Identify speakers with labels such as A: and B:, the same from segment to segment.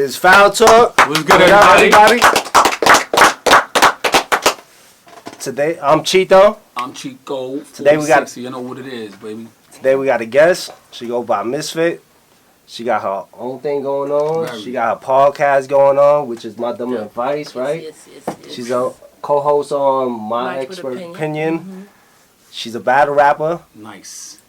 A: This is Foul Talk.
B: What's good, everybody?
A: Today, I'm Cheeto.
B: I'm Chico.
A: Today we got,
B: you know what it is, baby.
A: Today we got a guest. She go by Ms.Fit. She got her own thing going on.
B: Right.
A: She got her podcast going on, which is MYDUMBADVICE, right?
C: Yes.
A: She's a co-host on My Expert Opinion. She's a battle rapper.
B: Nice.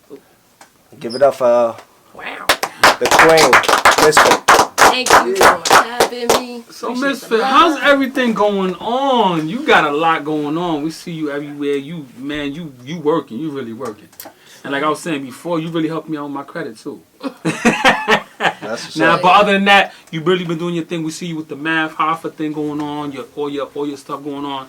A: Give it up for
C: Wow.
A: the Qing, Ms.Fit.
C: Thank you for having me.
B: So, Ms.Fit, how's everything going on? You got a lot going on. We see you everywhere. You working. You really working. And like I was saying before, you really helped me out with my credit, too.
A: That's
B: Now, but other than that, you really been doing your thing. We see you with the Math Hoffa thing going on, all your stuff going on.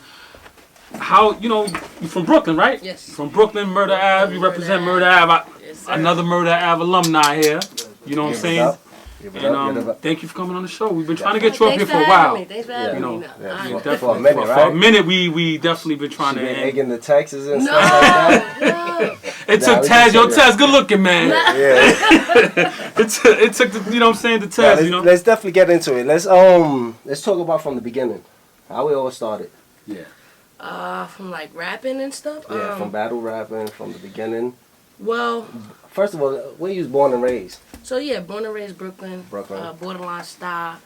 B: How, you from Brooklyn, right?
C: Yes.
B: From Brooklyn, Murder Ave. You represent Murder Ave.
C: Yes,
B: Another Murder Ave alumni here. You know what I'm saying?
A: Give it up.
B: Thank you for coming on the show. We've been trying to get you up here for a while.
C: Thanks for having me.
A: For a minute, right?
B: For a minute, we definitely been trying to.
A: Egging the Texas and stuff like that.
C: No.
B: It took Taz. Yo, Taz, good looking, man.
A: Yeah.
B: it took the, you know what I'm saying, the Taz.
A: Let's definitely get into it. Let's talk about from the beginning. How we all started.
B: Yeah.
C: From like rapping and stuff.
A: Yeah, from battle rapping from the beginning.
C: Well,
A: first of all, where you was born and raised?
C: so yeah, born and raised Brooklyn.
A: Brooklyn.
C: Borderline style,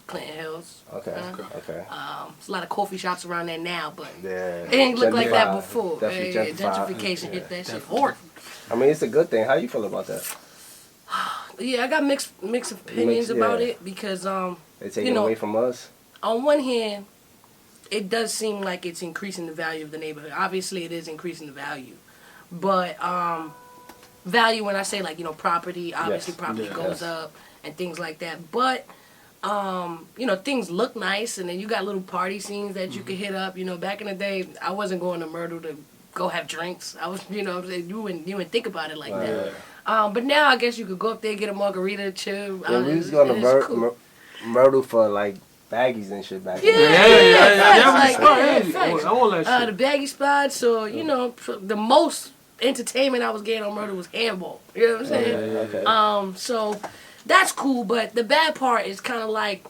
C: Clinton Hills.
A: Okay.
C: There's a lot of coffee shops around there now, but
A: Yeah.
C: it didn't look like that before.
A: Definitely
C: Gentrification hit that shit hard.
A: I mean, it's a good thing. How you feel about that?
C: Yeah, I got mixed opinions about it because
A: They take it away from us.
C: on one hand, it does seem like it's increasing the value of the neighborhood. Obviously, it is increasing the value. But value, when I say like, property, obviously property goes up and things like that. But, things look nice, and then you got little party scenes that you could hit up. Back in the day, I wasn't going to Myrtle to go have drinks. I was, you wouldn't think about it like that. But now I guess you could go up there, get a margarita, chill.
A: Yeah, we was going to Myrtle for like baggies and shit back
C: Yeah,
B: all that shit.
C: The baggy spots, so the most entertainment I was getting on Murder was handball. You know what I'm saying?
A: Okay.
C: So that's cool, but the bad part is kind of like,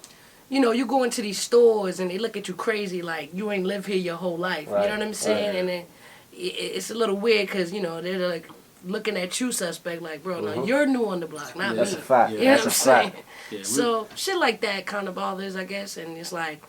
C: you go into these stores and they look at you crazy like you ain't lived here your whole life.
A: Right.
C: You know what I'm saying?
A: Right.
C: And then it's a little weird because they're like looking at you suspect like, bro, no, you're new on the block, not
A: That's
C: me.
A: a fact.
C: You know what I'm saying?
B: Yeah,
C: So shit like that kind of bothers, I guess, and it's like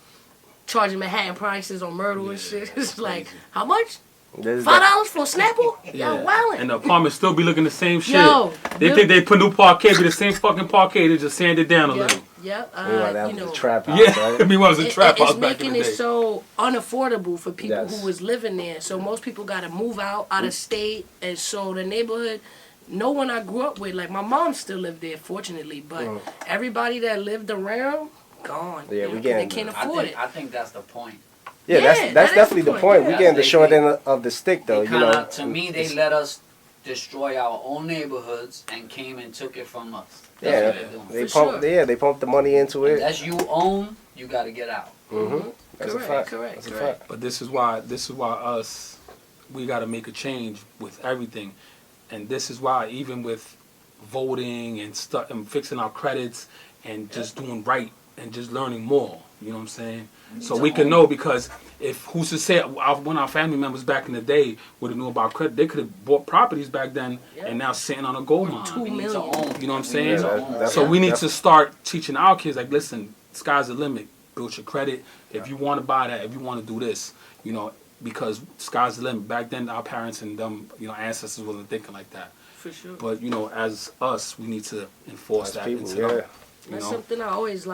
C: charging Manhattan prices on Myrtle and shit. It's like, how much? $5 for a Snapple? Y'all wildin'.
B: And the apartments still be looking the same shit.
C: Yo,
B: they think they put new parquet, be the same fucking parquet. They just sand it down a little.
C: Yep.
A: That was a trap house,
B: Yeah,
A: right?
B: meanwhile it was a trap house
C: it's
B: back in the
C: making
B: day.
C: it so unaffordable for people
A: Yes.
C: who was living there. So most people got to move out of state, and so the neighborhood. No one I grew up with, like my mom still lived there, fortunately, but everybody that lived around, gone.
A: Yeah,
C: they can't afford it.
D: I think that's the point.
A: Yeah, that's definitely the point. We're getting the short end of the stick, though.
D: To me, they let us destroy our own neighborhoods and came and took it from us. That's what they're doing.
A: They pumped the money into it.
D: Unless you own, you got to get out.
A: That's a fact.
C: Correct.
A: That's a fact.
B: But this is why we got to make a change with everything. And this is why, even with voting and stuff and fixing our credits and just doing right and just learning more, you know what I'm saying? So we can know, because who's to say one of our family members back in the day would have knew about credit, they could have bought properties back then and now sitting on a gold mine.
C: $2 million.
B: You know what I'm saying?
A: Yeah,
B: so we need to start teaching our kids, like, listen, sky's the limit. Build your credit. If you want to buy that, if you want to do this, because sky's the limit. Back then, our parents and them, ancestors wasn't thinking like that.
C: For sure.
B: But as us, we need to enforce that.
A: People,
C: That's something I always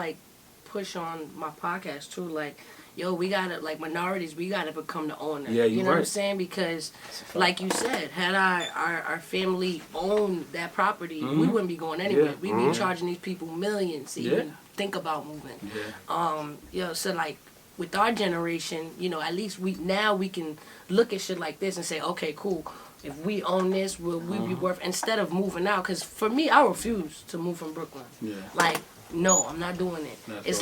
C: push on my podcast too. Like, yo, we gotta minorities. We gotta become the owner.
B: Yeah,
C: you know
B: right.
C: what I'm saying? Because, like you said, had our family owned that property, we wouldn't be going anywhere.
B: Yeah.
C: We'd be charging these people millions to even think about moving.
B: Yeah.
C: So with our generation, at least we can look at shit like this and say, okay, cool. If we own this, will we be worth, instead of moving out? Because for me, I refuse to move from Brooklyn.
B: Yeah.
C: No, I'm not doing it.
B: That's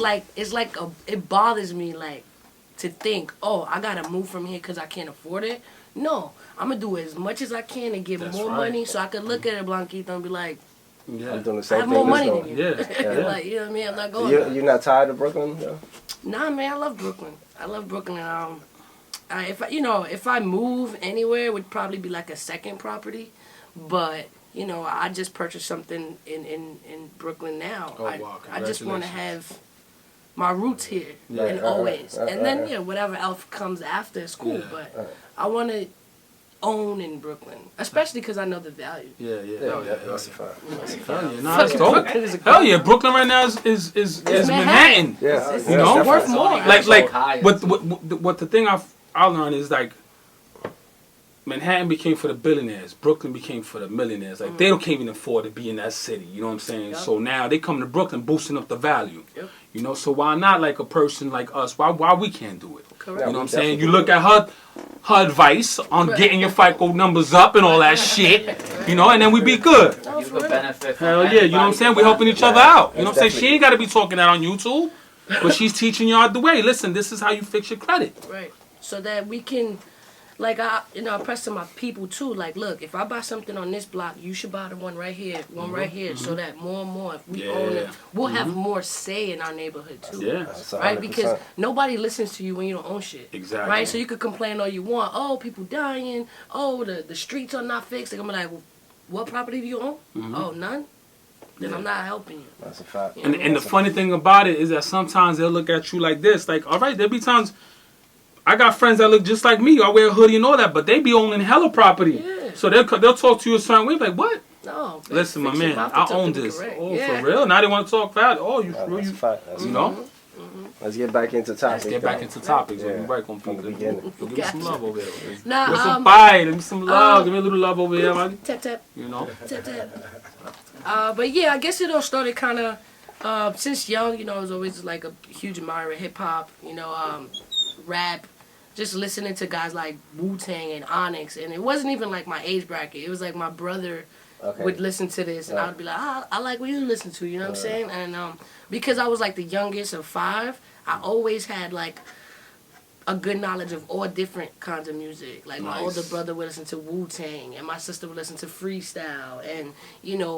C: It bothers me to think, oh, I gotta move from here because I can't afford it. No, I'm gonna do as much as I can and get more money so I could look at it, Blanquito, and be like,
B: Yeah.
A: I'm doing the same
C: I have
A: thing.
C: more money than you.
B: Yeah.
C: Like, you know what I mean? I'm not going.
A: You're not tired of Brooklyn, though?
C: Nah, man, I love Brooklyn. I love Brooklyn. If I move anywhere, it would probably be like a second property. But I just purchased something in Brooklyn now.
B: Oh, wow.
C: I just want to have my roots here and always. And then whatever else comes after is cool. But I want to own in Brooklyn, especially because I know the value.
B: Yeah.
A: That's a fact.
B: Hell yeah, nah, that's dope. Hell yeah, Brooklyn right now is Manhattan.
A: Yeah,
C: It's
B: worth
C: more.
B: What the thing I learned is like Manhattan became for the billionaires, Brooklyn became for the millionaires. Like they can't even afford to be in that city. You know what I'm saying? Yep. So now they come to Brooklyn, boosting up the value. Yep. So why not like a person like us? Why we can't do it?
C: Correct.
B: You know what I'm saying? You look at her advice on getting your FICO numbers up and all that shit, and then we be good.
D: You could benefit from
B: Hell yeah, you know what I'm saying? We helping each other out. You know what I'm saying? She ain't got to be talking that on YouTube, but she's teaching y'all the way. Listen, this is how you fix your credit.
C: Right. So that we can, like, I press to my people too. Like, look, if I buy something on this block, you should buy the one right here, right here, so that more and more, if we own it, we'll have more say in our neighborhood too.
B: Yeah.
C: Right? Because nobody listens to you when you don't own shit.
B: Exactly.
C: Right? So you could complain all you want. Oh, people dying. Oh, the streets are not fixed. They're going to be like, well, what property do you own? Oh, none? Then I'm not helping you.
A: That's a fact.
B: And the funny thing about it is that sometimes they'll look at you like this. Like, all right, there'll be times... I got friends that look just like me. I wear a hoodie and all that, but they be owning hella property. Yeah. So they'll talk to you a certain way, like, what?
C: No.
B: Listen, my man, I own this. Oh, for real? Now they want to talk fast. Oh, you know?
A: Let's get back into topics.
B: Let's get back into topics.
A: Yeah.
B: We're right on from the beginning. Give me some love over here.
C: Nah,
B: give some fire. Give me some love. Give me a little love over here, man.
C: Tap, tap.
B: You know?
C: Tap, tap. But yeah, I guess it all started kind of, since young, I was always like a huge admirer of hip-hop, rap. Just listening to guys like Wu-Tang and Onyx, and it wasn't even like my age bracket. It was like my brother would listen to this, and I would be like, I like what you listen to, you know what I'm saying? And because I was like the youngest of 5, I always had like a good knowledge of all different kinds of music. Like my older brother would listen to Wu-Tang, and my sister would listen to freestyle, and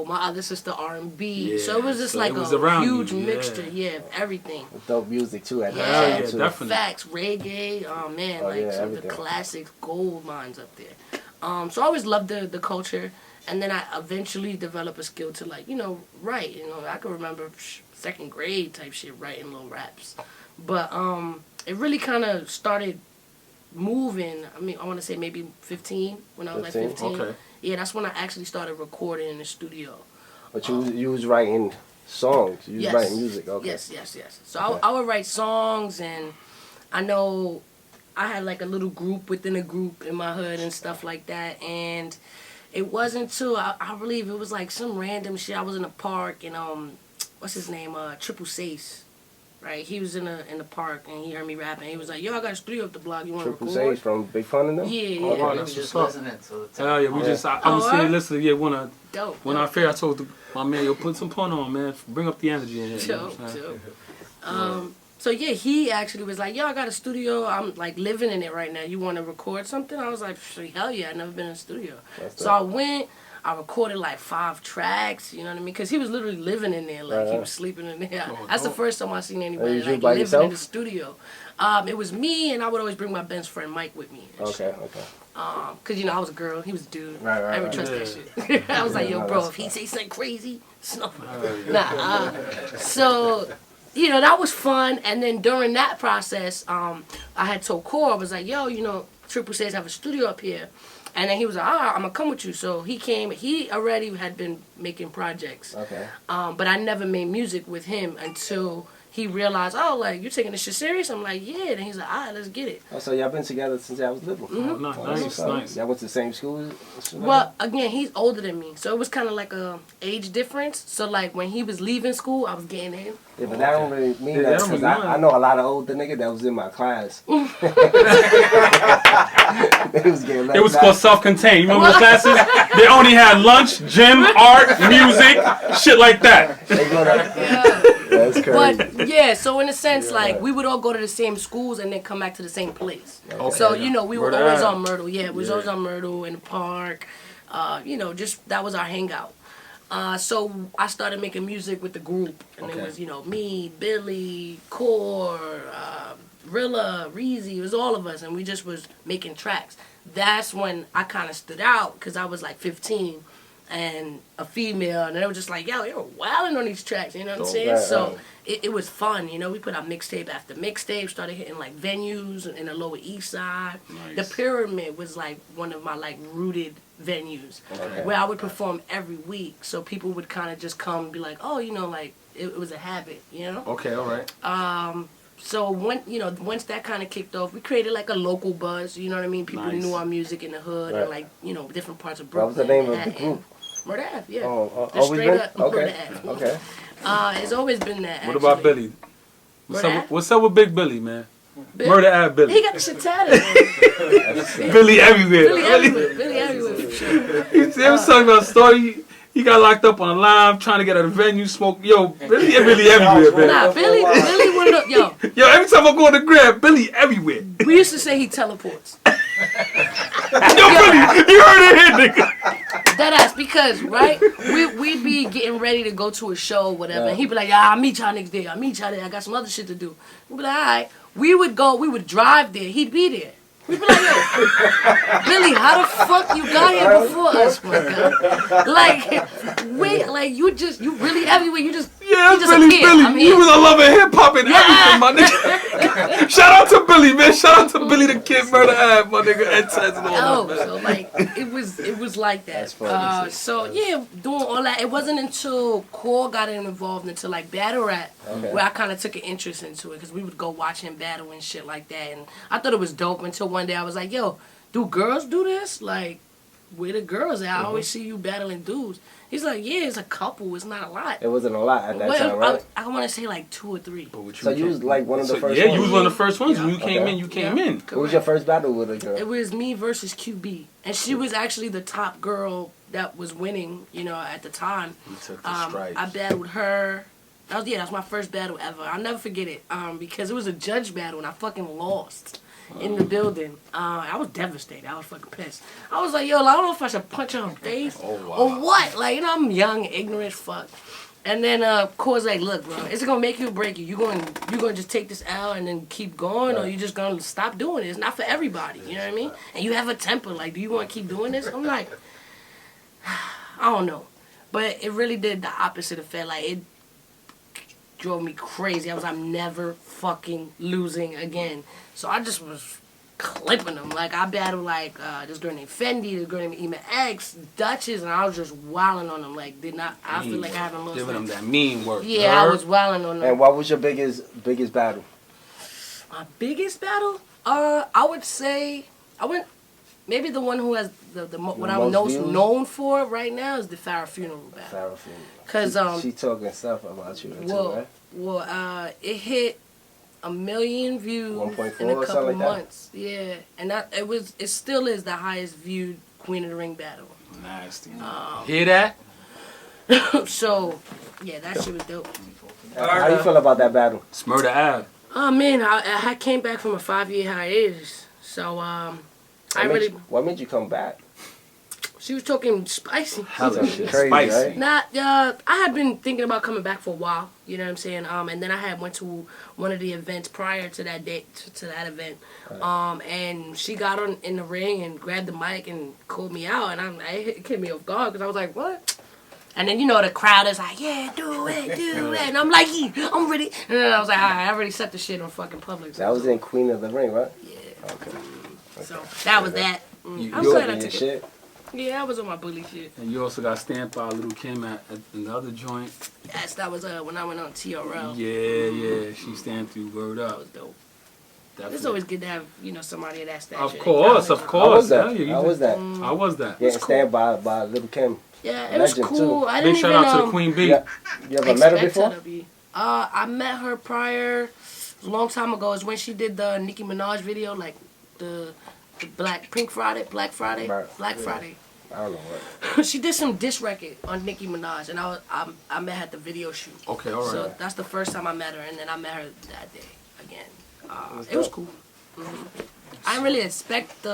C: my other sister R&B. Yeah, so it was just like a huge mixture, of everything.
A: Dope music too at that time too.
B: Definitely.
C: Facts, reggae, some of the classics, gold mines up there. So I always loved the culture, and then I eventually developed a skill to write. I can remember 2nd grade type shit, writing little raps, but it really kind of started moving. I mean, I want to say maybe 15, when I was 15? Like 15. Okay. Yeah, that's when I actually started recording in the studio.
A: But you was writing songs. You was writing music. Okay.
C: Yes. So I would write songs, and I know I had like a little group within a group in my hood and stuff like that. And it wasn't until I believe it was like some random shit. I was in a park, and what's his name? Triple Sace. Right, he was in the park, and he heard me rapping. He was like, "Yo, I got a studio up the block. You want to record?"
A: Triple Sace from Big Fun and them?
C: Yeah.
B: Oh,
D: that's just listening to the
B: hell yeah, we just I was sitting listening. Yeah, when I fair, I told my man, "Yo, put some pun on, man. Bring up the energy in here."
C: Dope. So yeah, he actually was like, "Yo, I got a studio. I'm like living in it right now. You want to record something?" I was like, "Hell yeah, I've never been in a studio." So I went. I recorded like 5 tracks, you know what I mean? Because he was literally living in there, like he was sleeping in there. That's the first time I seen anybody like living in the studio. It was me, and I would always bring my best friend Mike with me.
A: Okay.
C: Because I was a girl, he was a dude.
A: Right.
C: I didn't trust that shit. I was like, yo, bro, if he say something crazy, snuff. Nah. So, that was fun. And then during that process, I had told Core, I was like, yo, Triple Says have a studio up here. And then he was like, I'm going to come with you. So he came. He already had been making projects. Okay. But I never made music with him until he realized, you're taking this shit serious? I'm like, yeah. Then he's like, all right, let's get it.
A: Oh, so y'all been together since y'all was little?
C: Mm-hmm.
B: Nice.
A: Y'all went to the same school?
C: Well, again, he's older than me. So it was kind of like a age difference. So, like, when he was leaving school, I was getting in.
A: Yeah, but that don't really mean that, because I know a lot of older niggas that was in my class.
B: It was called self-contained. You remember the classes? They only had lunch, gym, art, music, shit like that.
A: That's crazy.
C: But yeah, so in a sense, like we would all go to the same schools and then come back to the same place. Okay. So we were always on Myrtle. Yeah, we was always on Myrtle in the park. Just that was our hangout. So I started making music with the group, and it was, me, Billy, Core, Rilla, Reezy, it was all of us, and we just was making tracks. That's when I kind of stood out, because I was like 15 and a female, and they were just like, yo, you're wilding on these tracks, you know what I'm saying?
A: Right,
C: So it was fun, we put out mixtape after mixtape, started hitting like venues in the Lower East Side. Nice. The Pyramid was like one of my like rooted venues where I would perform every week, so people would kind of just come and be like, oh, like it was a habit,
B: Okay, all right.
C: So once that kind of kicked off, we created like a local buzz. You know what I mean? People knew our music in the hood and like different parts of Brooklyn.
A: What was the name of the group?
C: Murder Ave, yeah.
A: Oh,
C: Just
A: always
C: straight
A: been?
C: up Murder Ave.
A: Okay.
C: It's always been that.
B: What about Billy? What's up with Big Billy, man?
C: Billy?
B: Murder Ave Billy.
C: He got the shit tatted.
B: Billy everywhere.
C: Billy everywhere. For sure.
B: You see, I was talking about a story. He got locked up on a line trying to get out of the venue, smoke. Yo, Billy everywhere, man.
C: Nah, Billy would look, yo,
B: every time I go on the grab, Billy everywhere.
C: we used to say he teleports.
B: Yo, Billy, you heard it here, nigga.
C: Deadass, because, right, we'd be getting ready to go to a show or whatever, and he'd be like, yeah, I'll meet y'all niggas there, I got some other shit to do. We'd be like, alright. We would drive there, he'd be there. We'd be like, yo, Billy, how the fuck you got here before us, my God? You really everywhere, you just
B: Billy. He was a lover of hip hop and everything, my nigga. Shout out to Billy, man. Shout out to Billy the Kid, Murder Ave, my nigga. And all that,
C: so like it was like that. Doing all that. It wasn't until Core got involved into like battle rap where I kind of took an interest into it, because we would go watch him battle and shit like that, and I thought it was dope until one day I was like, yo, do girls do this? Like, where the girls at? I always see you battling dudes. He's like, yeah, it's a couple. It's not a lot.
A: It wasn't a lot at that time, right?
C: I want to say like 2 or 3.
A: So you was like one of the first ones?
B: Yeah, you was one of the first ones. When you came in, you came in.
A: What was your first battle with a girl?
C: It was me versus QB. And she was actually the top girl that was winning, at the time.
B: You took the stripes.
C: I battled her. That was my first battle ever. I'll never forget it. Because it was a judge battle and I fucking lost. In the building. I was devastated. I was fucking pissed. I was like, yo, I don't know if I should punch her in the face or what. Like, I'm young, ignorant fuck. And then Core's like, look, bro, it's gonna make you or break you. You gonna just take this L and then keep going, or you just gonna stop doing it. It's not for everybody, you know what I mean? And you have a temper. Like, do you want to keep doing this? I'm like, I don't know. But it really did the opposite effect. Like, it drove me crazy. I'm never fucking losing again. So I just was clipping them. Like, I battled like this girl named Fendi, this girl named Ema X, Duchess, and I was just wilding on them. Like, I feel like I haven't lost.
B: Giving them that mean work.
C: Yeah, I was wilding on them.
A: And what was your biggest battle?
C: My biggest battle? I would say maybe the one who has what I'm most known for right now is the Farrah Funeral battle.
A: Farrah Funeral.
C: Cause
A: she talking stuff about you too, right?
C: Well, it hit 1 million views
A: 1.4
C: in a
A: or
C: couple
A: something like
C: months. Yeah, and it still is the highest viewed Queen of the Ring battle.
B: Nasty. Hear that?
C: So, yeah, that shit was dope.
A: How you feel about that battle?
B: It's Murder Ave.
C: Oh man, I came back from a 5-year hiatus, so
A: What made you come back?
C: She was talking spicy.
B: Hella shit.
A: Crazy,
B: Spicy.
A: right?
C: I had been thinking about coming back for a while. You know what I'm saying? And then I went to one of the events prior to that date, to that event. And she got in the ring and grabbed the mic and called me out, and it hit me off guard because I was like, what? And then the crowd is like, yeah, do it, and I'm like, yeah, I'm ready. And then I was like, all right, I already set the shit on fucking public.
A: That was in Queen of the Ring, right?
C: Yeah.
A: Okay.
C: So that was that.
B: You
C: I'm glad I took
A: shit.
C: Yeah, I was on my bully shit.
B: And you also got stamped by Little Kim at the other joint.
C: Yes, that was when I went on TRL.
B: Yeah, she stamped you. Word up.
C: That was dope.
B: Definitely.
C: It's always good to have somebody of that stature.
B: Of course.
A: How was that?
B: How was that?
A: Getting stamped by Little Kim.
C: Yeah, it was cool.
A: Too.
C: I didn't
B: Big shout out to the Queen Bee.
A: You ever met her before?
C: I met her prior, a long time ago. Is when she did the Nicki Minaj video, like the Black Friday.
A: Black Friday. I don't know what.
C: She did some diss record on Nicki Minaj, and I met her at the video shoot.
B: Okay, all right.
C: So that's the first time I met her, and then I met her that day again. It was cool. I didn't really expect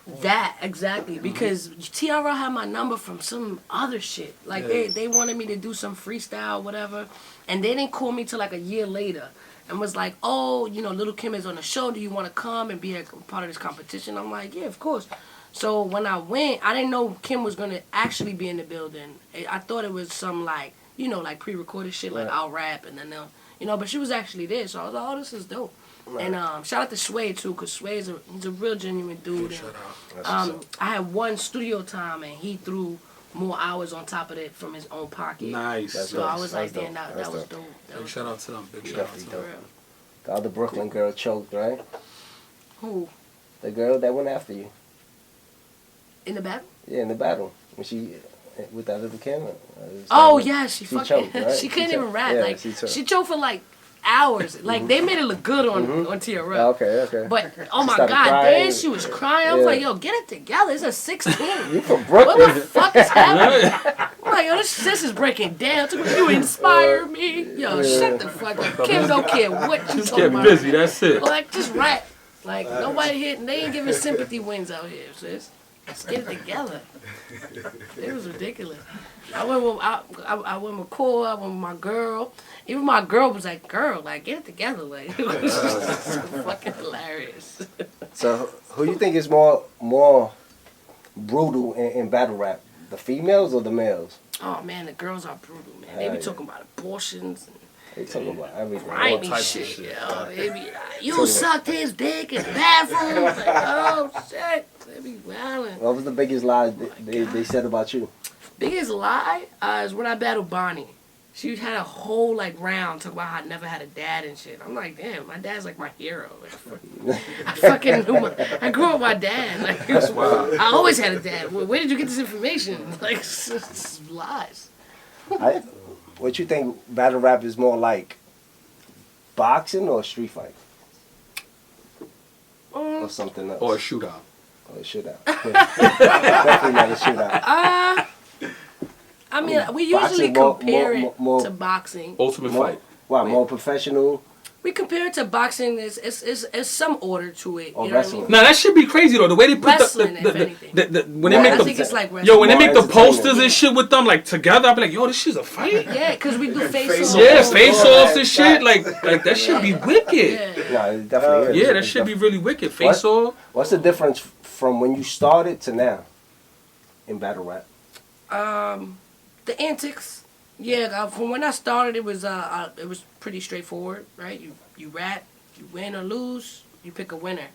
C: That, exactly. Because TRL had my number from some other shit. Like, they wanted me to do some freestyle, whatever. And they didn't call me till like a year later. And was like, oh, you know, Little Kim is on the show. Do you want to come and be a part of this competition? I'm like, yeah, of course. So when I went, I didn't know Kim was going to actually be in the building. I thought it was some, like, you know, like pre-recorded shit, like I'll rap and then they'll, you know, but she was actually there. So I was like, oh, this is dope. Right. And shout out to Sway too, cause Sway he's a real genuine dude. And, I had one studio time, and he threw more hours on top of it from his own pocket.
B: Nice.
C: So I was like, damn, that was dope.
B: Big shout out to them. Big shout out to them.
A: The other Brooklyn girl choked, right?
C: Who?
A: The girl that went after you.
C: In the battle?
A: Yeah, in the battle when she with that little camera.
C: Oh yeah, she fucking
A: choked, right?
C: she couldn't even rap.
A: Yeah,
C: like
A: she
C: choked for like hours. Like they made it look good on TRL.
A: Okay.
C: But oh my
A: God,
C: then she was crying. I was like, yo, get it together. It's a 16.
A: You from Brooklyn?
C: What the fuck is happening? I'm like, yo, this is breaking down. You inspire me. Yo, shut the fuck up. Kim don't care what you
B: just
C: talking about.
B: get busy. That's it.
C: Like just rap. Like nobody hitting. They ain't giving sympathy wins out here, sis. Let's get it together. It was ridiculous. I went with Cole. I went with my girl. Even my girl was like, "Girl, like get it together." Like it was fucking hilarious.
A: So who you think is more brutal in battle rap? The females or the males?
C: Oh man, the girls are brutal, man. They be talking about abortions and
A: they talking about everything.
C: grimy shit, yo. They be like, you sucked his dick in the bathroom. Like, oh shit. They be wildin'.
A: What was the biggest lie they said about you?
C: Biggest lie is when I battled Bonnie. She had a whole like round talking about how I never had a dad and shit. I'm like, damn, my dad's like my hero. I fucking knew I grew up with my dad. Like, I always had a dad. Where did you get this information? Like, it's lies.
A: What you think battle rap is more like? Boxing or street fight? Or something else?
B: Or a shootout.
A: Or a shootout. Definitely not a shootout.
C: I mean, we usually compare it to boxing.
B: Ultimate fight.
A: Wow, more professional.
C: We compare it to boxing. There's some order to it.
A: Or
C: you know
A: wrestling.
C: what I mean?
B: Now that should be crazy though. The way they put
C: Wrestling, if anything.
B: when they make
C: I think it's like wrestling.
B: yo, when they make the
A: More
B: posters and shit with them like together, I be like, yo, this shit's a fight.
C: Yeah, because we do face-offs.
B: Yeah, face-offs and shit. Like that should be wicked.
C: Yeah.
A: No, it definitely is.
B: Yeah, that should be really wicked. Face-off.
A: What's the difference from when you started to now in battle rap?
C: The antics. Yeah, from when I started, it was pretty straightforward, right? You rap, you win or lose, you pick a winner.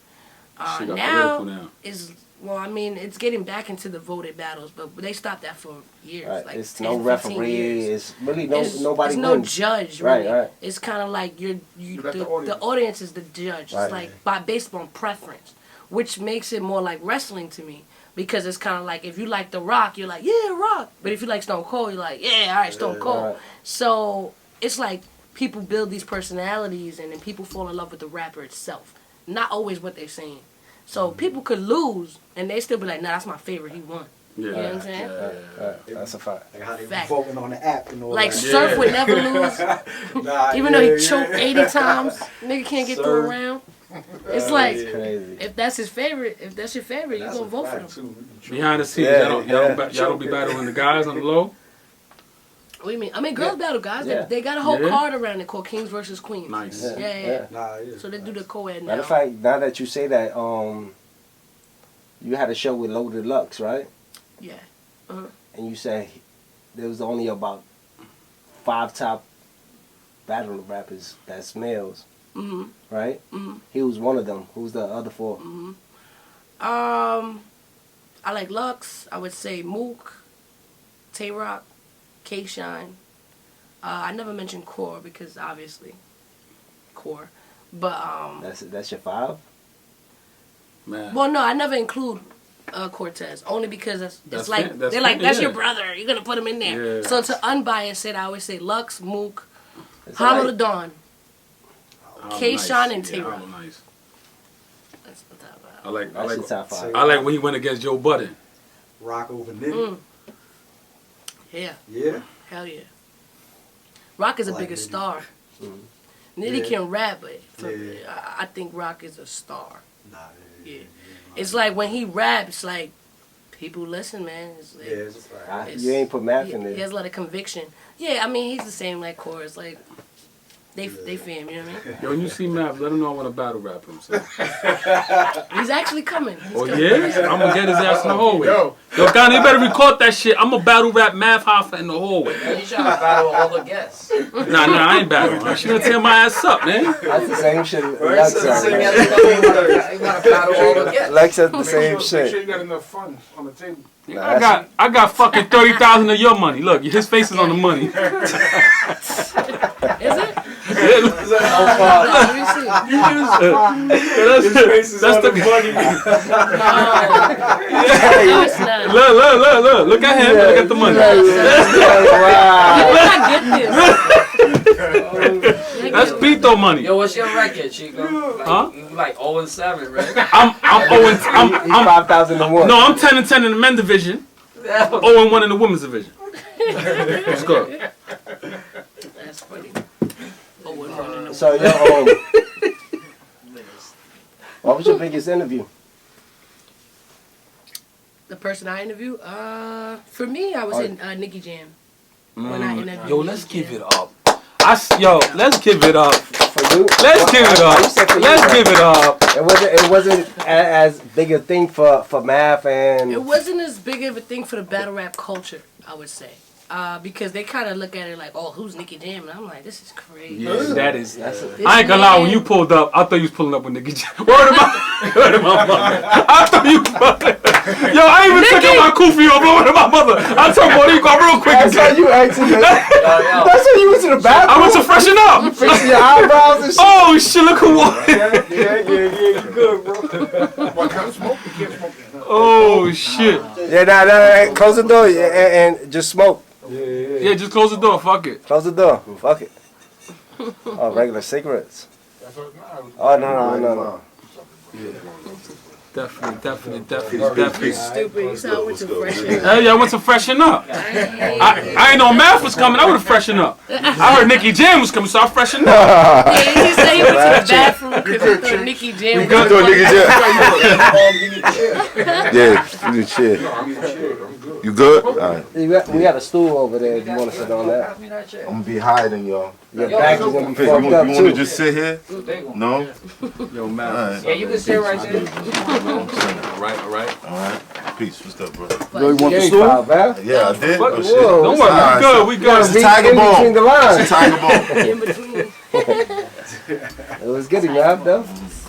C: Now is it's getting back into the voted battles, but they stopped that for years.
A: Right.
C: Like
A: It's
C: 10,
A: no referee. It's really nobody.
C: It's no
A: wins.
C: judge. Really.
A: Right.
C: It's kind of like the audience is the judge.
A: Right.
C: It's like based on preference, which makes it more like wrestling to me. Because it's kind of like, if you like The Rock, you're like, yeah, Rock. But if you like Stone Cold, you're like, yeah, all right, Stone Cold. Right. So it's like people build these personalities and then people fall in love with the rapper itself. Not always what they're saying. So people could lose and they still be like, nah, that's my favorite. He won. Yeah. You know what I'm saying?
A: That's a fact.
E: Like how they voting on the app and all
C: like
E: that.
C: Surf would never lose. Even though he choked 80 times, nigga can't get through a round. It's like, if that's his favorite, if that's your favorite, you're going to vote for him.
B: Behind the scenes, y'all don't be battling the guys on the low?
C: What do you mean? I mean, girls battle guys. Yeah. They got a whole card around it called Kings versus Queens.
B: Nice.
C: Yeah. So they do the co-ed now.
A: Matter of fact, now that you say that, you had a show with Loaded Lux, right?
C: Yeah.
A: And you say there was only about 5 top battle rappers that's males. Mm-hmm. Right? Mm-hmm. He was one of them. Who's the other 4?
C: Mm-hmm. I like Lux. I would say Mook, Tay-Rock, K-Shine. I never mentioned Core because obviously Core. But
A: that's your 5?
B: Man.
C: Well, no, I never include Cortez only because it's like they're like that's your brother. You're gonna put him in there. Yeah. So to unbiased it, I always say Lux, Mook, Hollow the Dawn, K-Shine, and Tay-Rock.
B: Yeah, nice.
C: That's the top 5.
B: I like when he went against Joe Budden.
E: Rock over Nitty.
C: Yeah.
E: Yeah.
C: Hell yeah. Rock is a bigger star. Nitty can rap, but I think Rock is a star.
E: Nah,
C: yeah. it's like when he raps, like people listen, man. It's like,
E: it's a fact.
A: You ain't put math in there.
C: He has a lot of conviction. Yeah, I mean, he's the same like chorus. Like they fam, you know what I mean?
B: Yo, when you see Math, let him know I want to battle rap him. So.
C: He's actually coming.
B: Oh yeah? I'm gonna get his ass in the hallway. Yo, Ghana, you better record that shit. I'm gonna battle rap Math Hoffa in the hallway.
D: You trying to battle all the guests?
B: Nah, I ain't battling her. She gonna tear my ass up, man.
A: That's the same shit.
D: You gotta battle all the guests.
A: Lex said the same
F: Make sure you
A: shit.
F: got enough funds on the table.
B: I got fucking 30,000 of your money. Look, his face is on the money.
C: Is it?
B: Let me see. That's the money. Look at him. Look at the money. That's Pito money.
D: Yo, what's your record, Chico? Like,
B: Huh?
D: You like 0-7, right?
B: I'm
A: 5,001.
B: No, I'm 10-10 in the men's division. 0-1 in the women's division. Let's go.
C: That's funny.
A: So, what was your biggest interview?
C: The person I interviewed? For me, I was in Nicky Jam. When I interviewed
B: Yo,
C: Nicky
B: let's
C: Jam.
B: give it up. Let's give it up.
A: For you?
B: Let's give it up. Let's give it up.
A: It wasn't as big a thing for Math and.
C: It wasn't as big of a thing for the battle rap culture, I would say. Because they kind of look at it like, oh, who's Nicky Jam? And I'm like, this is crazy.
B: Yeah, that is. I ain't gonna lie. When you pulled up, I thought you was pulling up with Nicky Jam. Word of my mother. I thought you. Yo, I even took out my kufi off. Word of my mother. I told Monique real quick.
A: That's how you acting. That's how you went to the bathroom.
B: I went to freshen up.
A: You fixing your eyebrows and shit.
B: Oh shit! Look who won.
E: You good, bro.
F: What kind of smoke? You can't smoke that.
B: Oh shit.
A: Yeah, nah, close the door and just smoke.
B: Yeah, just close the door. Fuck it.
A: Close the door. Fuck it. Oh, regular cigarettes. Oh, no.
B: Definitely.
C: Stupid. You saw I went to freshen up.
B: Hey, I went to freshen up. I ain't know Math was coming. I would have freshened up. I heard Nicky Jam was coming, so I freshened up.
C: Yeah, he said he went to the bathroom because he thought Nicky Jam was
G: Go to a nigga jail. Yeah, you can chill. You good? All right.
A: We got a stool over there if you want to sit on that.
G: I'm gonna be higher than y'all.
A: Your back is going to be
G: Chris,
A: fucked
G: you
A: up,
G: want to
A: too.
G: just sit here? No?
B: Yo,
G: All
B: Math.
G: right.
D: Yeah, you can sit right there.
B: All right.
G: All right. Peace. What's up, bro?
A: You want the stool?
G: Yeah, I did.
B: Fuck,
G: Oh, shit.
A: whoa.
B: Don't worry, we good.
G: It's a tiger
A: in between
G: bone.
A: the lines.
G: It's a tiger bone.
C: in between.
A: It was good enough, though.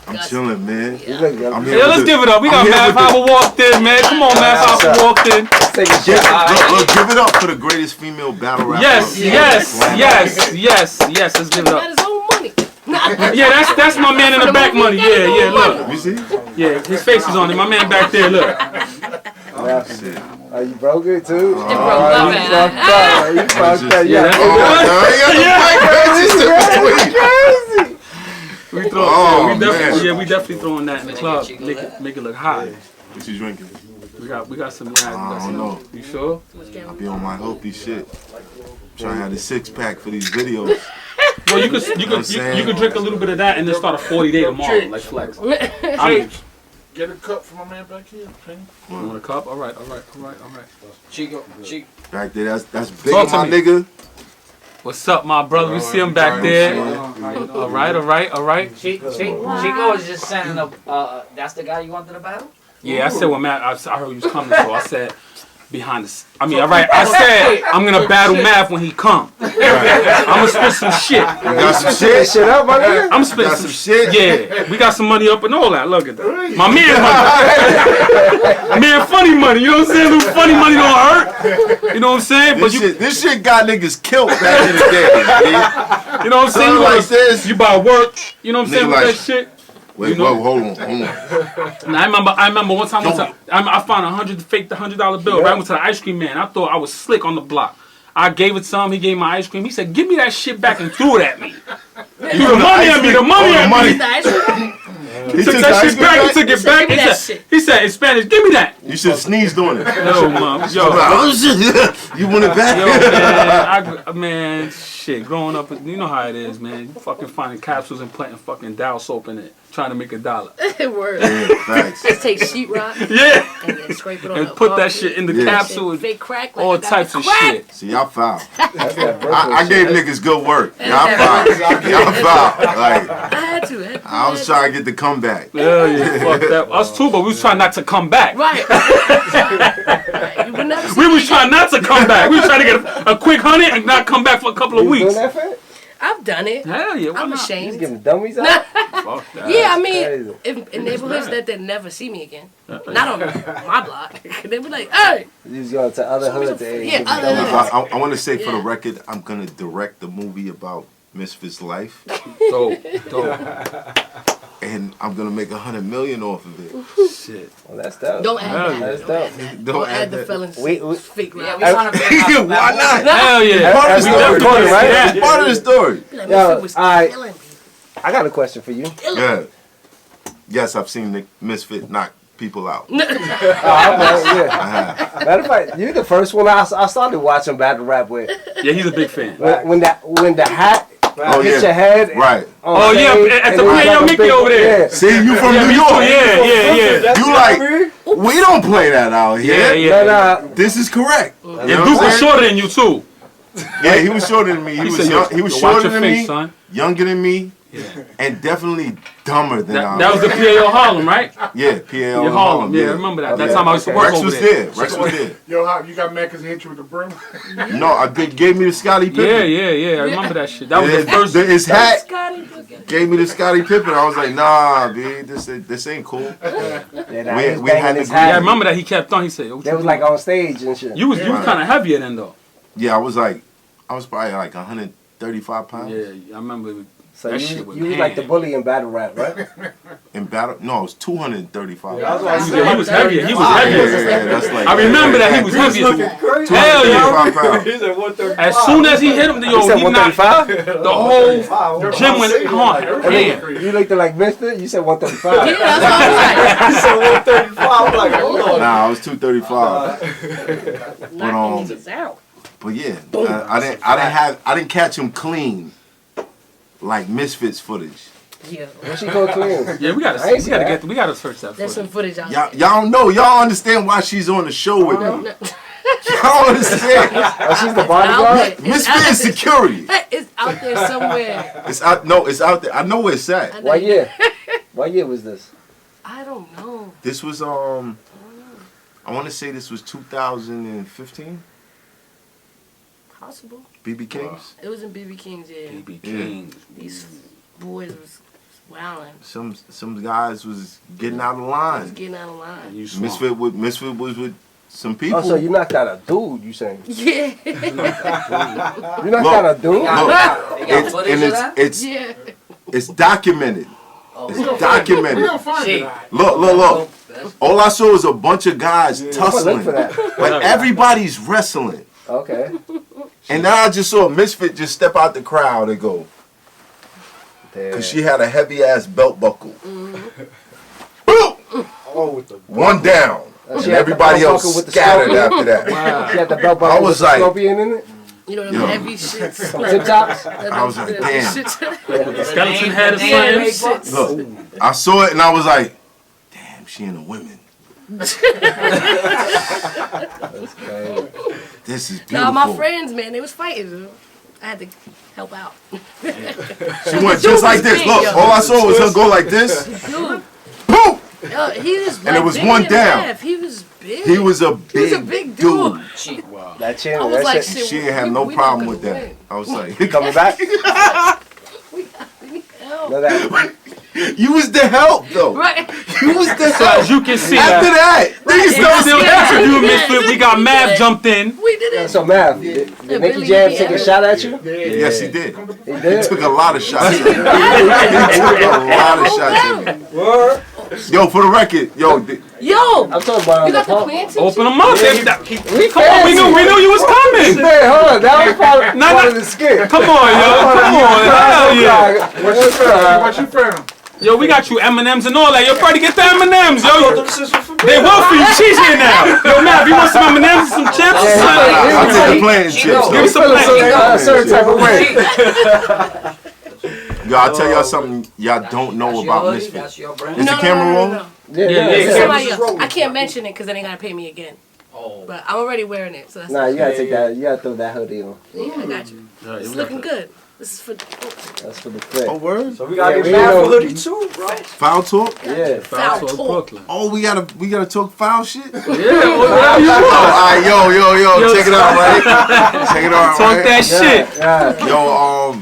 G: I'm chilling, man.
A: You look good.
G: I'm here.
B: Yeah, let's give it up. We got
G: I'm here
B: Math
G: with the-
B: Hoffa walked in, man. Come on, Math Hoffa walked in.
A: Take a
G: Give,
A: shot.
G: look, give it up for the greatest female battle rapper.
B: Yes. Let's give it
C: Got
B: up.
C: his own money.
B: Yeah, that's my man in the back money. Yeah, look.
G: You see?
B: Yeah, his face is on it. My man back there, look.
A: Are you broke it, too?
C: It broke up,
A: You
C: man.
A: fucked up. You fucked up.
B: Yeah,
A: Yeah.
G: Oh,
B: We throw,
G: Oh,
B: we definitely throwing that in the club. Make it look hot.
G: what you drinking?
B: We got some.
G: I don't know.
B: You sure?
G: I be on my healthy shit. Trying to have the 6-pack for these videos.
B: Well, you could drink a little bit of that and then start a 40-day tomorrow, like flex.
F: Get a cup for my man back here. Okay?
B: You want a cup? All right.
D: Chico.
G: Back there, that's big,
B: Talk to
G: my
B: me.
G: nigga.
B: What's up, my brother? We see him back there. All right.
D: Chico was just sending up. That's the guy you wanted to battle?
B: Yeah, I said when Matt, I heard he was coming, so I said behind the. I said I'm gonna battle Math when he come. I'm gonna spit some shit.
G: You got some shit?
A: Shit up, my nigga.
B: I'm spitting
G: Got
B: some
G: some shit?
B: Yeah, we got some money up and all that. Look at that. My man funny money. You know what I'm saying? Little funny money don't hurt. You know what I'm saying? But
G: This shit got niggas killed back in the day, man.
B: you know what I'm saying?
G: Something like this.
B: You buy work. You know what I'm saying?
G: Nigga
B: With
G: like-
B: that shit.
G: Wait,
B: You know-
G: whoa, hold on.
B: Now, I remember one time I found fake $100 bill. Right, I went to the ice cream man. I thought I was slick on the block. I gave it to him. He gave me my ice cream. He said, "Give me that shit back," and threw it at me. The money at me. The money at me.
C: The ice cream?
B: He took that shit back. He took it back.
C: Give me that shit.
B: He said in Spanish, "Give me that."
G: You should have sneezed on it.
B: Yo, mom. Yo.
G: Oh, shit. You want it back?
B: Yo, man, shit. Growing up, you know how it is, man. You fucking finding capsules and putting fucking Dow soap in it. trying to make $1.
C: Word.
G: Yeah, thanks.
C: Just take sheetrock
B: Yeah.
C: and then scrape it on
B: And
C: the
B: put that
C: carpet.
B: shit in the
G: Yeah.
B: capsule and
C: Fake crack. Like
B: all
C: I got
B: types
C: the
B: of
C: crack.
B: shit.
G: See, y'all foul.
A: That's that
G: I gave niggas good work. Y'all foul. Y'all foul. Like,
C: I had to.
G: I was trying to get the comeback.
B: Hell yeah, fuck that. Us too, but we was trying not to come back.
C: Right. You would never see
B: We
C: me
B: was trying not to come back. We was trying to get a quick 100 and not come back for a couple of
A: You doing
B: weeks.
A: that, Fred?
C: I've done it.
B: Hell yeah, why
C: I'm
B: not?
A: You
C: ashamed.
A: giving dummies out?
B: Fuck that.
C: Yeah, I
A: crazy.
C: mean, in neighborhoods that they never see me again. Not on my block. They be like, hey.
A: You was going to other hoods.
C: Yeah, other hoods.
G: I want to say for the
C: Yeah.
G: record, I'm going to direct the movie about Misfit's life.
B: Dope.
G: And I'm going to make $100 million off of it.
B: Shit.
A: Well, that's dope.
C: Don't add
B: Hell
C: that.
A: That's dope.
C: Don't add the
G: that.
C: felons.
A: We-
C: Fake
D: Yeah,
C: rap.
D: we trying to bring out
G: Why not?
B: Hell yeah.
G: Part of the
A: That's
G: story,
A: recording, right?
B: Yeah.
G: It's part of the story.
C: Be like,
A: Yo,
C: Ms.Fit was
A: alright.
C: killing people.
A: I got a question for you.
G: Yeah. Yes, I've seen the Misfit knock people out.
A: Oh, okay, yeah. Matter of fact, you the first one I started watching battle rap with.
B: Yeah, he's a big fan.
A: When the hat
G: Oh,
A: hit
G: yeah.
A: your head.
G: Right.
A: on
B: Oh, yeah,
A: stage,
B: at
A: and
B: the
A: it was
B: P.A.O.
A: a
B: Mickey
A: big-
B: over there.
A: Yeah.
G: See, you from
B: Yeah,
G: New
B: me
G: York.
B: too. Yeah.
G: You like, we don't play that out here.
B: Yeah.
A: No,
G: This is correct. You know
B: And
G: what
B: Duke
G: I'm
B: was
G: saying?
B: shorter than you too.
G: Yeah, he was shorter than me. He was
B: said,
G: young, he was
B: "Yo, watch
G: shorter
B: your
G: than
B: face,
G: me,
B: son."
G: younger than me, and definitely dumber than I
B: That was the P.A.O. Harlem, right?
G: Yeah, PAO.
B: Yeah, Harlem. Yeah, I remember that. That time I used to work
G: Rex
B: over
G: was
B: there.
G: there. Rex was there.
F: Yo, how you got mad because he hit you with the brim?
G: No, I gave me the Scottie Pippen.
B: Yeah. I remember that shit. That was the first.
G: His hat
C: Scotty Pippen.
G: gave me the Scottie Pippen. I was like, nah, B, this ain't cool.
A: Yeah,
G: We
A: we
G: had
A: had
G: to
A: his
G: agree.
B: Yeah, I
A: hat.
B: remember that he kept on. He said, "Yo, what
A: They
B: you
A: was
B: doing?"
A: like on stage and shit.
B: You was kind of heavier then though.
G: Yeah, I was probably like 135 pounds.
B: Yeah, I remember.
A: So
B: That
A: you
B: shit was
A: was like the
B: hand.
A: bully in battle rap, right?
G: In battle, no, it was 235
E: Yeah, I was
G: pounds.
E: like,
B: He was heavier. He was
G: Yeah,
B: heavier.
G: that's like.
B: I remember that he was heavier.
E: crazy.
B: Hell yeah.
G: 235 pounds.
E: He's at 135.
B: As soon as he hit him,
A: You
B: yo,
A: said
B: he knocked
A: 135?
B: the whole gym went on. Damn.
A: You looked like Ms.Fit? You said 135.
C: Yeah, that's what I
E: He said 135. I'm like, hold on.
G: Nah, I was 235.
C: was like. Knocking niggas out.
G: But yeah, I didn't catch him clean like Misfits footage.
C: Yeah.
A: When she go clean.
B: Yeah, we gotta
A: I ain't
B: see. We gotta
A: see
B: get. We gotta search that.
C: There's some
B: footage.
C: footage out
G: Y'all don't know. Y'all understand why she's on the show with
C: there.
G: me. Y'all understand?
A: Oh, she's the
C: Out
A: bodyguard?
C: there.
G: Misfit is security.
C: It's out there somewhere.
G: It's out. No, it's out there. I know where it's at.
A: What year? What year was this?
C: I don't know.
G: This was I want to say this was 2015.
C: Possible.
G: BB Kings.
C: It was in BB King's, yeah.
B: BB
G: Yeah.
B: King.
C: These boys was wilding.
G: Some guys was getting out of
C: Was
G: line.
C: getting out of line.
B: You smart.
G: Misfit was with some people.
A: Oh, so you knocked out a dude, you saying?
C: Yeah.
A: You knocked
G: Look.
A: out a dude?
D: They
G: Look,
D: got footage of that?
C: Yeah.
G: it's documented.
D: Oh,
G: It's
F: We
G: documented.
F: don't find
D: shit.
F: it.
G: Look. All I saw was a bunch of guys
A: I'm gonna
G: tussling,
A: look for that.
G: but everybody's wrestling.
A: Okay.
G: And then I just saw a Misfit just step out the crowd and go,
A: Damn.
G: because she had a heavy ass belt buckle.
E: Oh, with the
G: One down.
A: She
G: And
A: had the
G: everybody
A: belt
G: else
A: buckle with the
G: scattered
A: scorpion?
G: after that.
A: She had the belt buckle
G: I
A: with
G: was
A: the
G: like-
A: scorpion in it?
C: You know them
G: Yo.
C: heavy shits.
A: Zip tops?
G: I was like, damn.
B: Skeleton head or
C: Yeah,
B: something.
G: Look, I saw it and I was like, damn, she in the women. This is beautiful.
C: No, my friends, man, they was fighting. Dude. I had to help out.
G: She went just like this. Look, all I saw was her go like this.
C: Dude,
G: Boom!
C: yo, he was like
G: And it was
C: bigger
G: one
C: than
G: down.
C: Math. He was big.
G: He was a
C: He was a
G: big
C: big
G: dude.
C: dude.
D: Shit.
A: That chin,
C: I was
A: that
C: like,
A: shit.
C: shit,
G: She didn't have no
C: we
G: problem
C: not
G: with
C: gonna
G: that.
C: win.
G: I was like,
A: Coming back?
C: Hell.
A: No, that.
G: you was the help though.
C: Right.
G: You was the
B: So
G: help.
B: as you can see,
G: After that, niggas
B: still
C: Yeah.
B: interview Misfit. We got Mav jumped in.
C: We did it.
A: So, Math, did Nicky
C: Really,
A: Jam
C: yeah.
A: take a shot at you?
G: Yes, he did.
A: He
G: He
A: did?
G: took a lot of shots. He took a lot of shots. At me.
E: word.
G: Yo, for the record, yo,
C: Yo,
A: I'm talking about
C: you got the
A: pump.
C: planting?
B: Open them up.
A: We
B: Come on, we knew you was coming.
A: Hey, hold on. That was part
B: Nah.
A: of the skit.
B: Come on, yo. Come on. Hell yeah.
F: What you found?
B: Yo, we got you M&Ms and all that. Yo, Freddie, get the M&Ms, yo.
E: This is for
B: They want for you. She's here now. Yo, Mav, you want some M&Ms and some chips?
G: I'll take the plantain chips.
B: Give me
G: though.
B: some plantain.
A: A certain type of way.
G: Yo, I'll tell y'all something y'all don't know about Ms.Fit.
D: That's your brand.
G: Is the camera rolling?
A: Yeah.
C: Somebody else. I can't mention it because then they gotta pay me again.
D: Oh.
C: But I'm already wearing it, so that's
A: Nah, you gotta take that. You gotta throw that hoodie on.
C: Yeah, I got you. It's looking good. This is for.
A: That's for the fit.
G: Oh, word?
E: So we gotta
A: Yeah,
E: get
A: we
E: mad
A: know-
E: for hoodie too, bro.
G: Foul talk?
A: Yeah.
C: Foul
B: South
C: talk.
B: Brooklyn.
G: Oh, we gotta talk foul shit?
B: Yeah, whatever you
G: Oh,
B: want.
G: all right, yo, check it out, right? Check it out,
B: Talk
G: right?
B: that shit.
A: Yeah.
G: Yo,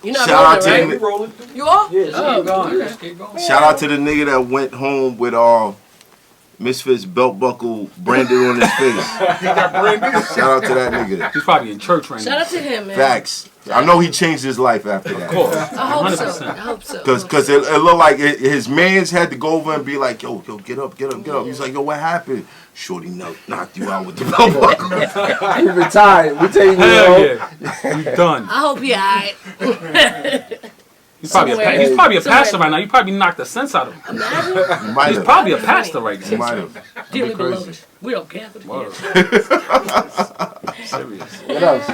C: You're not
G: shout out
C: rolling,
G: to
C: right?
G: the,
E: Rolling.
C: You are?
E: Yeah,
D: Keep going. Just keep going.
G: shout out to the nigga that went home with Misfit's belt buckle branded on his face. Shout out to that nigga.
B: He's probably in church right
C: Shout
B: now.
C: out to him, man.
G: Facts. I know he changed his life after that.
B: Of course.
C: I hope
B: 100%.
C: so. I hope so.
G: Cause it looked like his mans had to go over and be like, yo, get up. He's like, yo, what happened? Shorty knocked you out with the belt buckle.
A: He retired. We take you
B: Hell
A: home.
B: yeah. You done.
C: I hope he alright.
B: He's probably a pastor right now. You probably knocked the sense out of him.
C: Imagine.
G: You might
B: He's
G: have.
B: probably a pastor right
G: You
B: now.
G: might have.
C: Dearly beloved, we don't gather together.
B: Serious.
A: What else?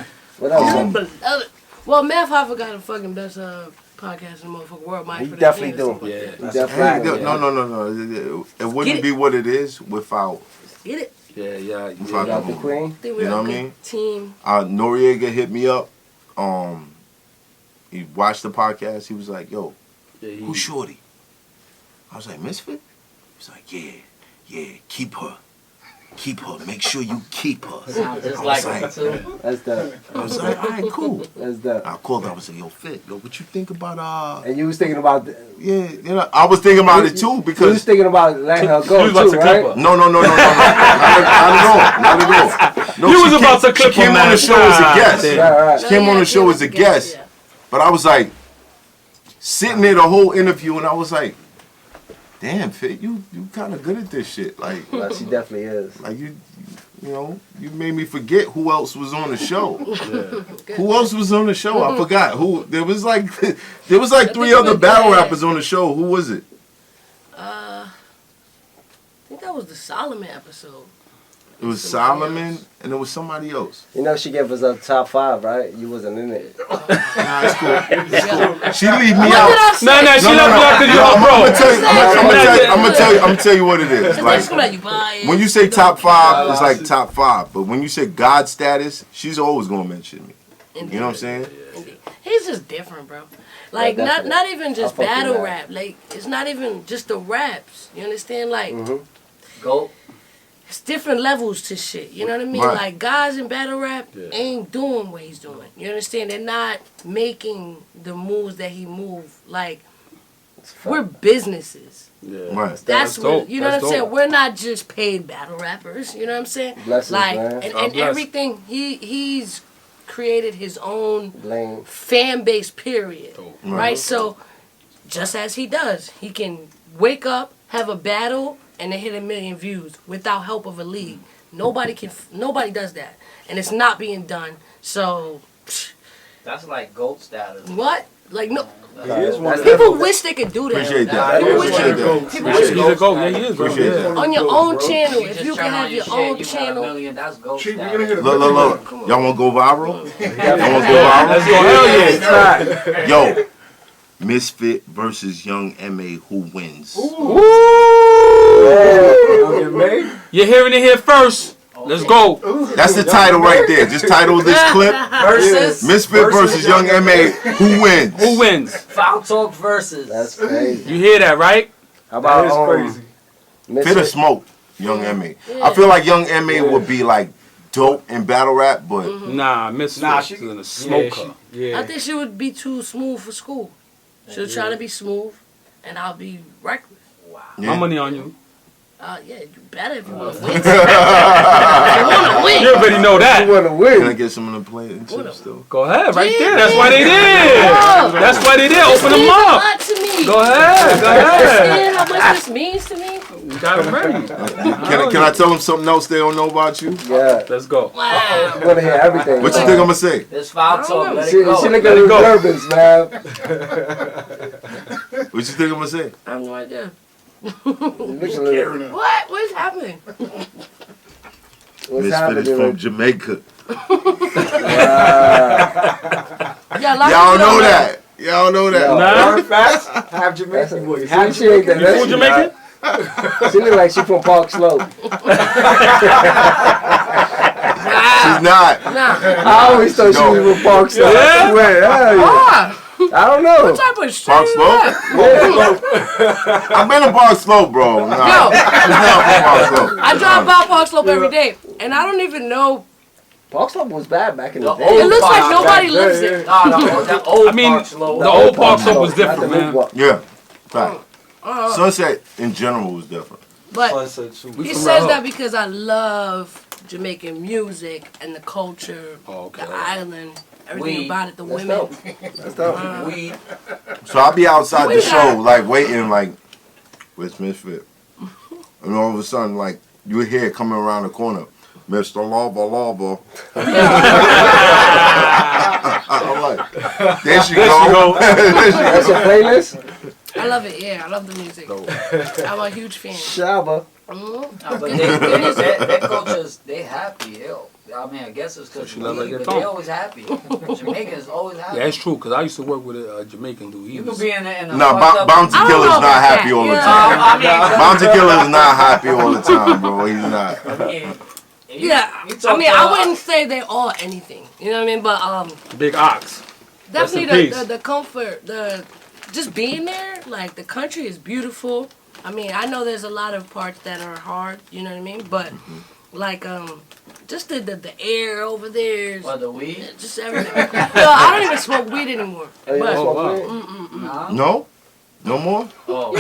C: Dearly beloved. Well, Math Hoffa got the fucking best podcast in the motherfucking world. Mike,
A: He
C: for that
A: definitely
C: thing or
A: do.
C: something like
B: Yeah.
C: that.
A: He definitely.
G: No. It
C: Get
G: wouldn't
C: it.
G: be what it is without.
C: Get it?
B: Yeah.
G: Fuck.
A: Got the queen.
C: I think we're
G: You know
C: a
G: what I
C: good
G: mean?
C: team.
G: Noriega hit me up. He watched the podcast. He was like, yo, who's Shorty? I was like, Misfit? He's like, yeah, keep her. Make sure you keep her.
D: Sounds just
G: I
D: like
G: was
D: him
G: like,
D: too.
A: That's the.
G: I was like, all right, cool.
A: That's the.
G: I called her. I was like, yo, Fit, what you think about
A: And you was thinking about.
G: yeah, I was thinking about it too
A: You was
G: because
A: thinking about letting her
B: You
A: go
B: was about
A: too,
B: to
A: right?
B: clip her.
G: no, not at all. No,
B: You was
G: she
B: about
G: came-
B: to clip
G: She came
B: her,
G: on the
B: man.
G: show as a guest.
A: Right.
G: She came on the show as a guest.
C: Yeah.
G: But I was like, sitting there the whole interview, and I was like, damn, Fit, you kind of good at this shit. Like,
A: Well, she definitely is.
G: like you know, you made me forget who else was on the show. Who else was on the show? I forgot who. There was like three other battle rappers on the show. Who was it?
C: I think that was the Solomon episode.
G: It was Solomon, and it was somebody else.
A: You know she gave us a top 5, right? You wasn't in it.
G: Nah, it's cool. She leave me
C: What did
G: out.
C: I say?
B: No, she left you out because you're a bro.
G: I'm gonna tell you what it is. Like, when you say top 5, it's like top 5. But when you say God status, she's always gonna mention me. You know what I'm saying?
C: He's just different, bro. Like,
A: definitely.
C: not even just
A: I fuck with
C: battle
A: that.
C: rap. Like, it's not even just the raps. You understand? Like,
D: Go.
C: it's different levels to shit. You know what I mean?
G: Right.
C: Like, guys in battle rap ain't doing what he's doing. You understand? They're not making the moves that he moved. Like, we're businesses.
G: Right.
C: That's what,
B: dope.
C: you know
B: That's
C: what I'm saying?
B: dope.
C: We're not just paid battle rappers. You know what I'm saying?
A: Blessings,
C: like,
A: man.
C: and
B: God bless.
C: everything, he's created his own
A: Blame.
C: fan base, period.
B: Dope.
C: Right? So, just as he does, he can wake up, have a battle, and then hit 1 million views without help of a league. Nobody does that. And it's not being done. So,
D: That's like GOAT status.
C: what? Like, no.
A: That's
C: People wish they could do that.
G: Appreciate that.
C: People wish
G: Appreciate
C: they
G: that.
C: could. People
B: He's
C: wish
B: a GOAT. Yeah, he is, bro.
G: Appreciate that.
C: on your own channel, if
D: just
C: you
D: turn
C: can
D: on
C: have your
D: shit,
C: own
D: you got $1
C: channel.
D: million, that's GOAT
F: Chief, we
D: status.
F: gonna hit
G: Look. Y'all wanna go viral? Y'all wanna go
B: Let's go.
G: viral?
B: Hell yeah.
G: Yo, Misfit versus Young M.A. Who wins?
B: You're hearing it here first. Let's go.
G: That's the title right there. Just title this clip.
D: Versus
G: Misfit versus Young M.A. Who wins?
B: Who wins?
D: Foul Talk versus.
A: That's crazy.
B: You hear that, right?
A: How about
E: That is crazy.
G: Fit or smoke, Young M.A. I feel like Young M.A. would be like dope in battle rap, but
B: Nah, Miss
E: Nah,
B: she's
E: she-
B: gonna smoke her.
C: I think she would be too smooth for school. She'll try to be smooth, and I'll be reckless.
G: yeah.
B: My money on you.
C: Yeah, you better if you want to win. If you want to win.
B: You already know
A: You
B: that.
A: want to
G: Can I
A: win.
G: get some of the plate and chips still?
B: Go ahead, right
C: Yeah,
B: there. That's why they
C: yeah.
B: did.
C: Yeah.
B: That's why they did. Open them
C: Means a
B: up.
C: lot to me.
B: Go ahead. Go ahead.
C: Understand how much this means to me?
B: You got it ready.
G: Can I tell them something else they don't know about you?
A: Yeah.
B: Let's go.
C: Wow.
A: You want to hear everything.
G: What you think I'm gonna say?
D: This Foul Talk, let
A: She
D: it go.
A: look
B: Let
A: at
B: it
A: the
B: go.
A: nervous, man.
G: What you think I'm gonna say?
C: I have no idea.
A: You look a little-
C: What? What's happening?
A: What's
G: Misfit
A: happening?
G: is from Jamaica.
C: Yeah, a lot of
G: Y'all
C: people
G: know
C: don't
G: that. Y'all know that.
B: Nah.
E: Hard facts, half Jamaican boy.
A: Half Jamaican.
B: You full Jamaican?
A: She look like she from Park Slope.
G: She's not.
A: I always thought she was from Park Slope.
B: Yeah?
A: Wait, I don't know.
C: What type of shit
G: Park
C: is
G: Slope?
C: that?
G: I've been to Park Slope, bro. Nah.
C: Yo.
G: She's not from Park Slope.
C: I drive by Park Slope every day, and I don't even know.
A: Park Slope was bad back in the
D: The
A: day.
C: It
D: old
C: looks like
D: Park
C: nobody
E: Slope.
C: lives there.
D: The old
B: I mean,
D: Park Slope.
B: the old Park Slope was
A: Not the
B: different,
A: new
B: man.
A: one.
G: Yeah. Fact. Sunset in general was different.
C: But
E: Sunset too.
C: he
B: from
C: says
B: Red
C: that
B: Hook.
C: because I love Jamaican music and the culture,
B: Oh, okay.
C: the island, everything
D: Weed.
C: about it, the
A: That's
C: women.
A: dope. That's dope.
D: We
G: So I'll be outside the
C: Yeah.
G: show, like waiting, like, where's Ms.Fit? And all of a sudden, like, you hear it coming around the corner, Mr. Lava. I'm like, there she go. There she
A: That's
G: go.
A: your playlist?
C: I love it, yeah, I love the music. I'm a huge fan.
A: Shabba.
D: but their cultures, they happy. I mean, I guess it's because
B: she love
D: we,
B: like
D: but
B: that
D: they
B: tone.
D: always happy. Jamaicans always happy.
B: Yeah, it's true, because I used to work with a Jamaican dude. He
D: You can
B: was,
D: be in a
G: No,
D: fucked up-
G: Bounty
C: I don't
G: Killer's
C: know
G: not
C: about
G: happy
C: that,
G: all the
C: yeah.
G: time.
D: I mean,
G: Bounty Killer's not happy all the time, bro. He's not.
C: Yeah,
D: you
C: I
D: talk
C: mean,
D: about-
C: I wouldn't say they all anything. You know what I mean? But
B: Big Ox. Rest in
C: definitely
B: peace.
C: the comfort, the just being there. Like the country is beautiful. I mean, I know there's a lot of parts that are hard. You know what I mean? But like just the air over there. Is,
D: What, the weed?
C: just everything. No, I don't even smoke weed anymore.
A: Oh, you
C: But
A: don't smoke
B: wow.
A: weed?
D: Nah.
G: No? No more?
D: Oh.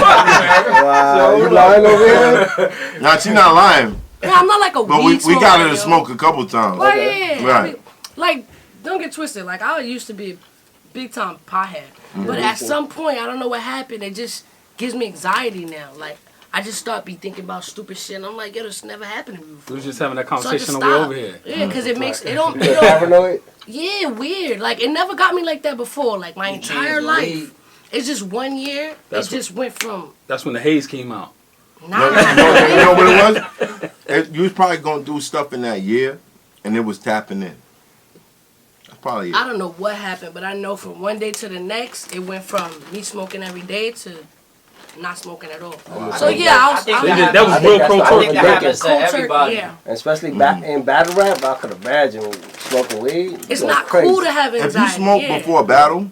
A: Wow, you lying over here?
G: Nah, she not lying.
C: yeah, I'm not like a
G: But
C: weed
G: we
C: smoker,
G: got her
C: yo.
G: to smoke a couple times.
C: Like,
A: Okay.
C: yeah,
G: Right.
C: I mean, like, don't get twisted. Like, I used to be a big time pothead. But at some point, I don't know what happened. It just gives me anxiety now. Like, I just start be thinking about stupid shit. And I'm like, yo, this never happened to me
B: We
C: before.
B: was just having that
C: So I just
B: conversation on the way
C: stopped.
B: over here.
C: Yeah, because it makes, it don't,
A: You paranoid?
C: yeah, weird. Like, it never got me like that before. Like, my entire
D: changed the
C: life.
D: weed.
C: It's just 1 year.
B: That's
C: it just went from,
B: That's when the haze came out.
C: nah.
G: You know what it was? You was probably going to do stuff in that year, and it was tapping in. That's probably it.
C: I don't know what happened, but I know from one day to the next, it went from me smoking every day to not smoking at all. So yeah, I was.
D: think
C: I
B: That was
A: I think
B: real
A: that's
B: pro
A: the
D: I
B: talk.
D: think that happens to
C: culture,
D: everybody.
C: yeah.
A: Especially back in battle rap, I could imagine smoking weed.
C: It's
A: That's
C: not
A: crazy.
C: cool to have
G: If
C: anxiety.
G: you smoke
C: yeah.
G: before a battle,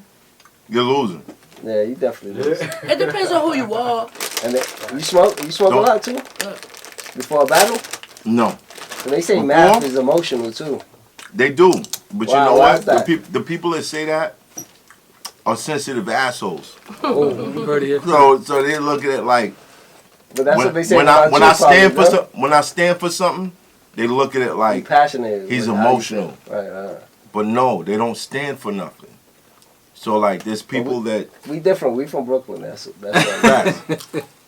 G: you're losing.
A: Yeah, you definitely do.
C: It depends on who you are.
A: And you smoke a
G: Don't-
A: lot too? Before a battle?
G: No.
A: So they say
G: Before?
A: math is emotional too.
G: They do. But you
A: Wow,
G: know
A: why
G: what?
A: is that?
G: The people that say that are sensitive assholes.
B: You heard it here.
G: So they look at it like,
A: But that's
G: when,
A: what they say
G: when
A: about
G: I
A: you
G: stand for
A: probably,
G: when I stand for something, they look at it
A: Be
G: like,
A: passionate.
G: he's
A: with how you
G: emotional.
A: feel. Right.
G: but no, they don't stand for nothing. So like, there's people that
A: We different. We from Brooklyn. That's right.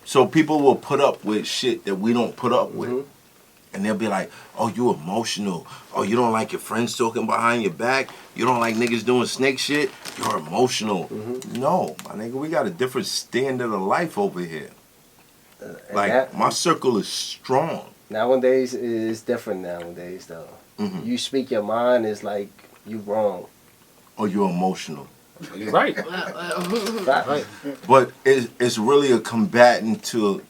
G: so people will put up with shit that we don't put up with.
A: Mhm.
G: And they'll be like, oh, you emotional. Oh, you don't like your friends talking behind your back. You don't like niggas doing snake shit. You're emotional. No, my nigga, we got a different standard of life over here.
A: And
G: Like,
A: that-
G: my circle is strong.
A: nowadays it's different nowadays though.
G: Mhm.
A: You speak your mind, it's like you wrong.
G: Or you're emotional.
B: You're right.
A: Facts.
B: Right.
G: But it's really a combatant to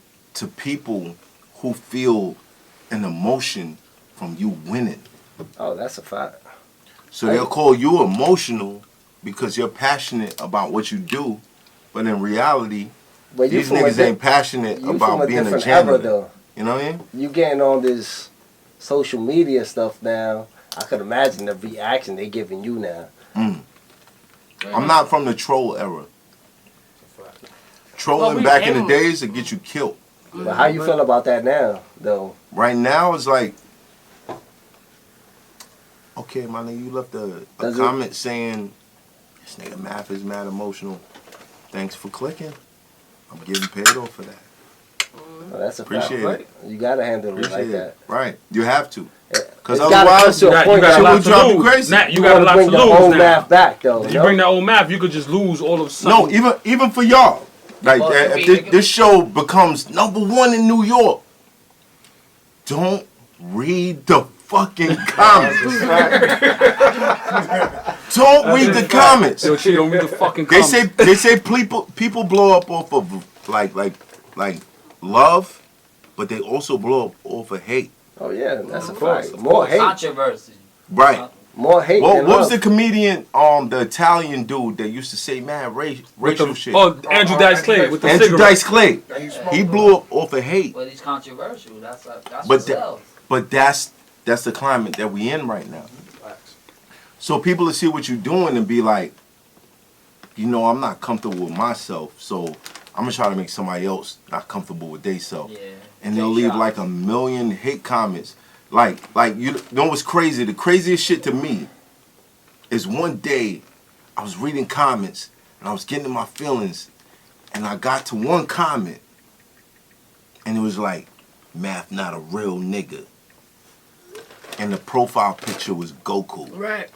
G: people who feel an emotion from you winning.
A: Oh, that's a fact.
G: So they'll call you emotional because you're passionate about what you do, but in reality,
A: But you
G: these
A: from a
G: niggas ain't passionate
A: you from
G: about
A: a
G: being a
A: different era
G: janitor.
A: though.
G: You know what I mean?
A: You getting on this social media stuff now. I could imagine the reaction they giving you now.
G: I'm not from the troll era. Trolling
C: Well, we
G: back in the
C: am.
G: days to get you killed.
A: But how you feel about that now though?
G: Right now, it's like, okay, my nigga, you left a
A: Does it-
G: comment saying, this nigga Math is mad emotional. Thanks for clicking. I'm getting paid off for that.
A: Oh, that's a
G: Appreciate
A: fact.
G: it.
A: You gotta handle it
G: Appreciate
A: like that.
G: it. Right. You have to.
A: It's
G: Because
A: gotta
G: otherwise,
A: come to a
B: You
A: point
B: got a
G: shit
B: lot
G: would
B: to
G: drive you
B: lose.
G: crazy.
B: Nat, you
A: you
B: got a
A: wanna
B: lot to
A: bring your
B: lose
A: own
B: now.
A: math back though.
B: If you bring that old math, you could just lose all of
G: no,
B: something.
G: even for y'all. Like,
D: Well,
G: if
D: I mean,
G: this show becomes #1 in New York, don't read the fucking comments. Don't read the comments.
B: Yo, she don't read the fucking
G: They
B: comments.
G: say people blow up off of like love, but they also blow up off of hate.
A: Oh yeah, that's a
B: course.
A: fact. More hate.
D: Controversy.
G: Right.
A: More hate
G: What
A: than
G: was
A: love.
G: the comedian, the Italian dude that used to say mad racial shit?
B: Oh, Andrew Dice Clay with the
G: Andrew
B: cigarette.
G: Dice Clay. He blew up off of hate.
D: But he's controversial. That's
G: But
D: what sells.
G: But that's the climate that we in right now. So people will see what you're doing and be like, I'm not comfortable with myself, so I'm gonna try to make somebody else not comfortable with themselves.
D: Yeah.
G: And they'll leave like 1 million hate comments. Like you know what's crazy? The craziest shit to me is one day I was reading comments and I was getting in my feelings, and I got to one comment and it was like, Math not a real nigga. And the profile picture was Goku.
C: Right.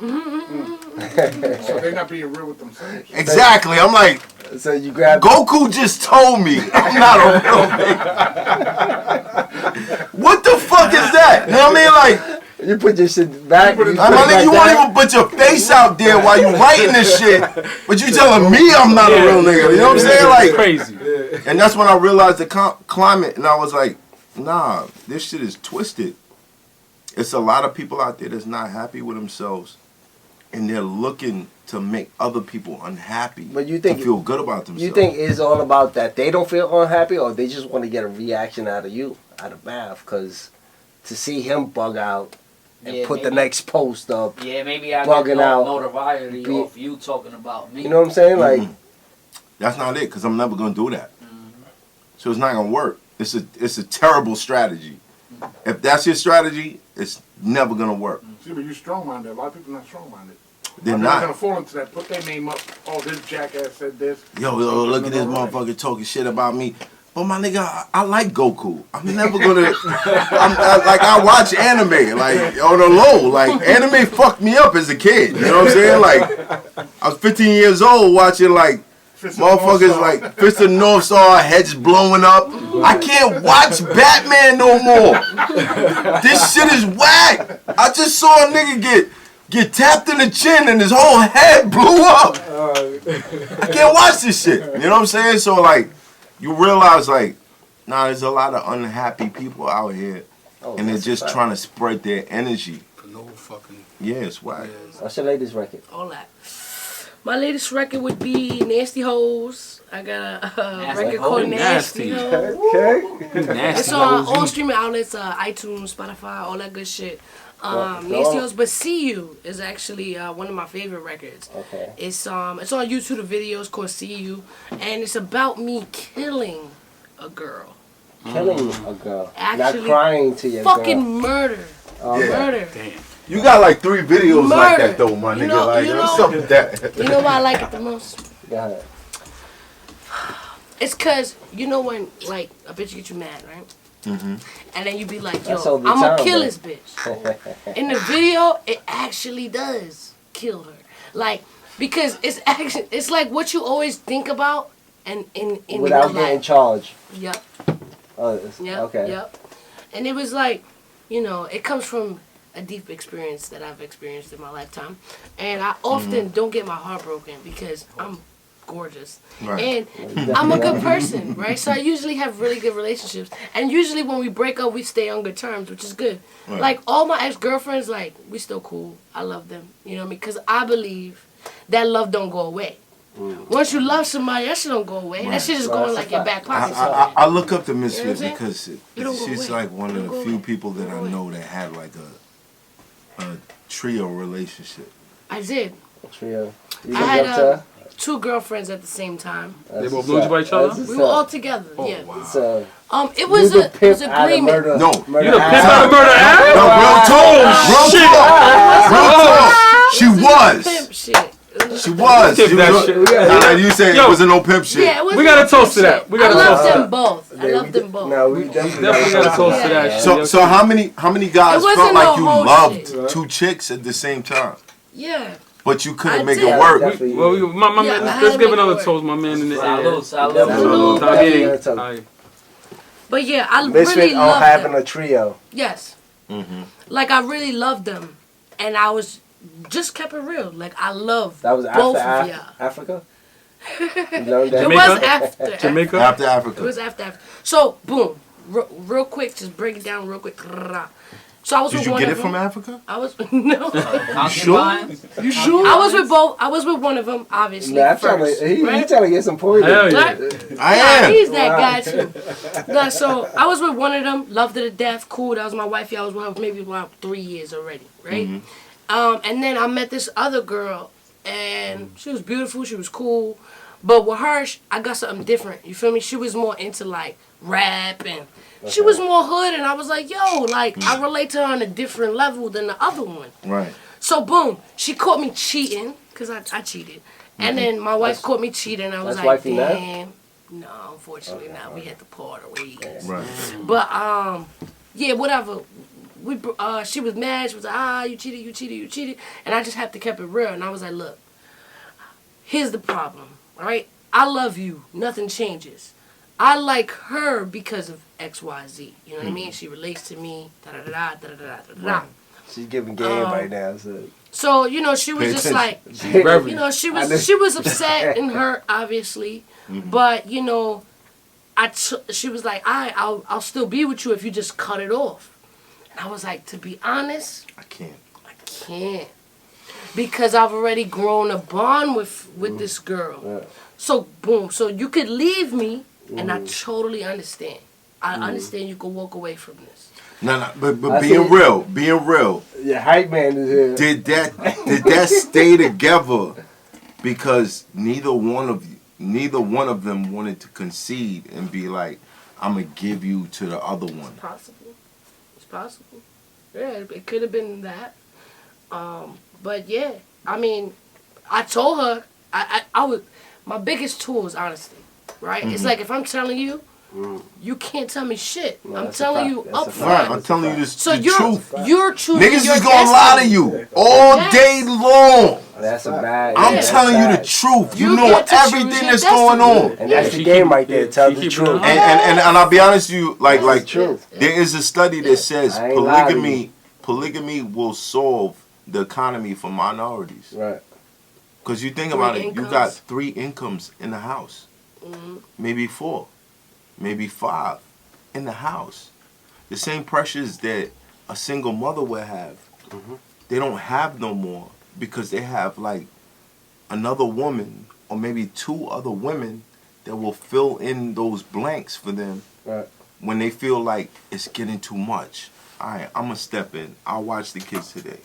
F: So they're not being real with themselves.
G: Exactly. I'm like,
A: So you grab.
G: Goku just told me I'm not a real nigga. What the fuck is that? You know what I mean? Like,
A: You put your shit back.
F: You put it-
G: I mean, you won't even put your face out there while you writing this shit, but you telling me I'm not a real nigga. You know what I'm saying? Like,
B: Crazy.
G: and that's when I realized the climate, and I was like, nah, this shit is twisted. It's a lot of people out there that's not happy with themselves, and they're looking to make other people unhappy.
A: But you think
G: to feel good about themselves?
A: You think it's all about that they don't feel unhappy, or they just want to get a reaction out of you, out of Math? Because to see him bug out and put the next post up,
D: Yeah, maybe I
A: bugging
D: get
A: out,
D: notoriety off you talking about me.
A: you know what I'm saying? Like,
G: That's not it, because I'm never gonna do that. So it's not gonna work. It's a terrible strategy. If that's your strategy, it's never gonna work.
F: See, but you're strong-minded. A lot of people not strong-minded.
G: They're
F: They're gonna
G: not.
F: fall into that. Put their name up. Oh, this jackass said this.
G: Yo, look at this motherfucker talking shit about me. But my nigga, I like Goku. I'm never gonna. I watch anime, like on the low. Like anime fucked me up as a kid. You know what I'm saying? Like I was 15 years old watching like motherfuckers like Fist of the North Star, heads blowing up. I can't watch Batman no more. This shit is whack. I just saw a nigga get tapped in the chin and his whole head blew up. I can't watch this shit. You know what I'm saying? So like, you realize like, nah, there's a lot of unhappy people out here, and they're just trying to spread their energy.
B: For no fucking.
G: Yeah, it's whack.
A: what's your latest record?
C: All that. My latest record would be Nasty Hoes. I got a record called Nasty
B: Nasty.
C: Hoes.
A: Okay.
B: Nasty.
C: It's on all streaming outlets, iTunes, Spotify, all that good shit. Nasty Hoes, but See You is actually one of my favorite records.
A: Okay.
C: It's on YouTube. The video is called See You, and it's about me killing a girl.
A: Killing a girl.
C: Actually,
A: not crying to your
C: fucking
A: girl.
C: murder.
G: Yeah.
C: Murder.
B: Damn.
G: You got like 3 videos like
C: Murder.
G: that though, my
C: You
G: nigga.
C: know-
G: Like
C: you
G: what's
C: know-
G: up with that?
C: You know why I like it the most?
A: Go ahead.
C: It's cause you know when like a bitch get you mad, right? And then you be like,
A: That's
C: yo,
A: all the
C: I'm gonna
A: time,
C: kill
A: though.
C: this bitch. In the video, it actually does kill her. Like, because it's like what you always think about and in
A: Without
C: real
A: getting
C: life.
A: charged.
C: Yep. Yep.
A: Okay.
C: Yep. And it was like, it comes from a deep experience that I've experienced in my lifetime. And I often don't get my heart broken because I'm gorgeous.
G: Right.
C: And I'm a good person, right? So I usually have really good relationships. And usually when we break up, we stay on good terms, which is good.
G: Right.
C: Like, all my ex-girlfriends, like, we still cool. I love them. You know what I mean? Because I believe that love don't go away. Once you love somebody, that shit don't go away. That shit is going like your back pocket.
G: I look up to Ms.Fit
C: You know what I'm saying?
G: because
C: You don't go
G: she's
C: away.
G: like one
C: You
G: of
C: don't
G: the
C: go
G: few
C: away.
G: people that
C: You don't
G: I
C: go
G: know that had like a trio relationship.
C: I did.
A: Trio. You
C: I
A: look
C: had
A: up to her?
C: 2 girlfriends at the same time.
B: They both knew each other?
C: We were all together. Yeah.
A: So,
C: It was
A: you the
C: it
A: pimp
C: was
A: out of
C: agreement.
A: murder.
G: No.
A: Murder
B: You the pimp
A: out.
B: out of murder, huh?
G: No, real talk. Real talk. She was.
C: Pimp shit.
G: She was.
B: Tip
G: She
B: that
G: was.
B: shit.
G: Nah, you say
B: Yo.
G: it wasn't no pimp shit.
C: Yeah, it was
B: We gotta toast to that. We gotta
C: I
B: toast
C: love
B: to
C: them
B: that.
C: both. I love them both.
A: No, we definitely
B: Definitely gotta toast to that shit.
G: So how many guys
C: It wasn't
G: felt like
C: no
G: you
C: whole
G: loved
C: shit.
G: 2 chicks at the same time,
C: Yeah.
G: but you couldn't
C: I
G: make
C: did.
G: it work?
A: Definitely.
B: Well, my
C: Yeah,
B: man,
C: I had
B: let's
C: to
B: give
C: make it
B: another
C: work.
B: toast, my man in the
D: Salud,
B: air.
D: salud.
A: Salud.
B: También.
A: Salud.
B: Ay.
C: But yeah, I
A: Ms.Fit
C: really
A: on
C: loved
A: having
C: them.
A: a trio.
C: Yes. Like, I really loved them. And I was just kept it real. Like, I love
A: That was
C: both
A: after
C: of y'all.
A: Africa? You learned that?
C: It was after.
B: Jamaica?
G: After Africa.
C: It was after. So, boom. Real quick, just break it down real quick. So I was
G: Did
C: with
G: you
C: one
G: get
C: of
G: it
C: them.
G: from Africa?
C: I was no.
G: You sure?
C: I was with both. I was with one of them, obviously.
A: Nah,
C: first,
A: he
C: right?
A: trying to get some points.
B: Hell yeah.
C: Right?
G: I
C: Nah,
G: am.
C: he's that guy too. Nah, so I was with one of them, loved her to death, cool. That was my wifey. I was with her maybe about 3 years already, right? And then I met this other girl, and she was beautiful. She was cool, but with her, I got something different. You feel me? She was more into like rap, and she was more hood. And I was like, yo, like I relate to her on a different level than the other one.
G: Right.
C: So boom, she caught me cheating because I cheated, and then my wife caught me cheating. I was
A: that's
C: like,
A: wifey now?
C: damn. No, unfortunately not. We had to part ways.
G: Right.
C: But yeah, whatever. She was mad. She was like, you cheated, and I just had to keep it real. And I was like, look, here's the problem, all right? I love you. Nothing changes. I like her because of X, Y, Z. You know what I mean? She relates to me. Da da da da da da da da.
A: She's giving game right now.
C: So you know, she was
G: Pay
C: just
G: attention.
C: like, you know, she was upset and hurt, obviously. But you know, she was like, I'll still be with you if you just cut it off. And I was like, to be honest,
G: I can't.
C: because I've already grown a bond with this girl. Yeah. So boom, so you could leave me, and I totally understand. I understand you could walk away from this.
G: No, but being real.
A: Yeah, hype man is here.
G: Did that stay together because neither one of them wanted to concede and be like, I'm gonna give you to the other one.
C: It's possible. Yeah, it could have been that. But yeah, I mean, I told her I would. My biggest tool is honesty, right? It's like if I'm telling you, you can't tell me shit.
A: No,
C: I'm telling you up
G: Right,
C: front.
G: I'm telling you
C: So
G: the truth.
C: you're choosing
G: Niggas
C: your
G: is gonna lie to you all day long.
A: That's a bad.
G: I'm telling you the truth. You know
C: get to choose
G: everything
C: your
G: that's going on.
A: And that's the game right there. Tell the truth.
G: And I'll be honest with you, like
A: truth.
G: there is a study that says
A: I ain't lying to you.
G: polygamy will solve the economy for minorities.
A: Right.
G: Because you think
C: 3
G: about it, you
C: incomes.
G: got 3 incomes in the house, maybe 4, maybe 5 in the house. The same pressures that a single mother would have, they don't have no more because they have like another woman or maybe 2 other women that will fill in those blanks for them when they feel like it's getting too much. All right, I'm going to step in. I'll watch the kids today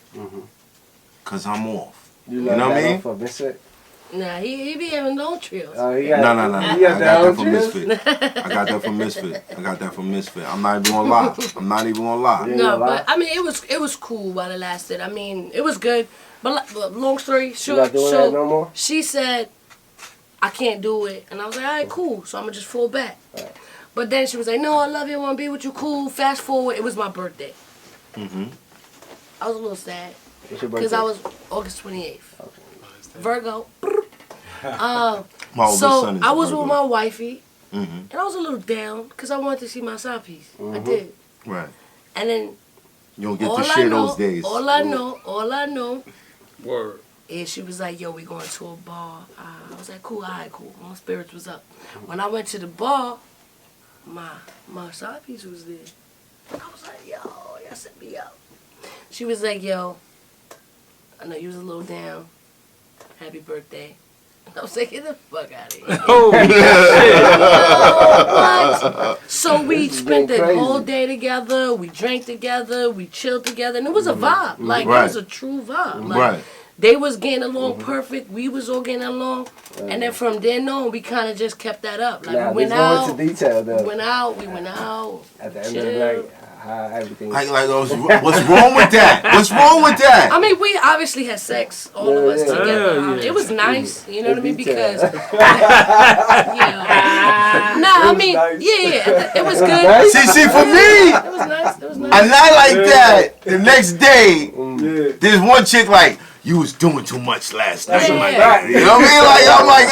G: because I'm off.
A: You
G: know what I mean?
A: For Ms.fit?
C: Nah, he be having no trills.
G: No. I got that from Ms.fit. I got that from Ms.fit. I'm not even gonna lie.
C: No, but I mean, it was cool while it lasted. I mean, it was good. But long story short,
A: that no more?
C: She said, I can't do it. And I was like, all right, cool. So I'm going to just fall back. Right. But then she was like, no, I love you. I want to be with you. Cool. Fast forward. It was my birthday. I was a little sad. Because I was August 28th. Okay. Virgo. So I was with my wifey. And I was a little down because I wanted to see my side piece. I did.
G: Right.
C: And then
G: you don't get to share those days.
C: All I know.
B: Word.
C: And she was like, yo, we going to a bar. I was like, cool, all right, cool. My spirits was up. When I went to the bar, my side piece was there. I was like, yo, y'all set me up. She was like, yo, I know you was a little down. Happy birthday. I was like, get the fuck out of here. Oh, shit. So we spent the whole day together. We drank together. We chilled together. And it was a vibe. Like, it was a true vibe. Like, they was getting along perfect. We was all getting along. And then from then on, we kind of just kept that up. Like, we went out.
A: Into detail, though.
C: We went out.
A: At the end of the night. Everything.
G: What's wrong with that? What's wrong with that?
C: I mean, we obviously had sex, all of us together. It was nice, you know what I mean? Because, I mean, it was good.
G: See, for me,
C: it was nice.
G: A night like that, the next day, there's one chick like, you was doing too much last night. You know what I mean? Like, I'm like,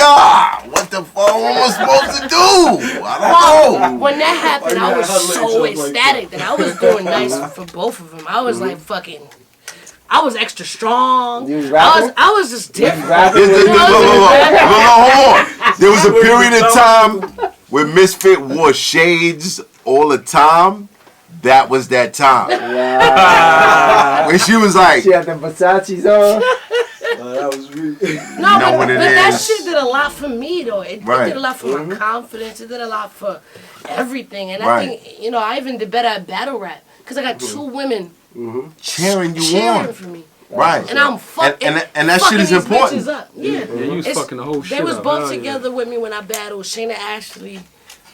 G: what the fuck am I supposed to do? I don't know.
C: When that happened, I was so ecstatic that I was doing nice for both of them. I was like fucking I was extra strong.
A: You was rapping?
C: I was just different.
G: Hold on. There was a period of time where Ms.Fit wore shades all the time. That was that time.
A: Wow.
G: When she was like,
A: She had the Versace's on.
E: That was me.
C: No,
G: know what it
C: but that
G: is.
C: shit did a lot for me though. It
G: Right.
C: did a lot for my confidence. It did a lot for everything. And I
G: Right.
C: think, you know, I even did better at battle rap because I got two women
G: cheering you
C: cheering
G: on.
C: for me.
G: Right.
C: And I'm fucking
G: and that shit is
C: these
G: important.
C: bitches up. Yeah.
B: Yeah, you was fucking the whole shit
C: They was
B: up.
C: both
B: Hell yeah.
C: together with me when I battled Shayna Ashley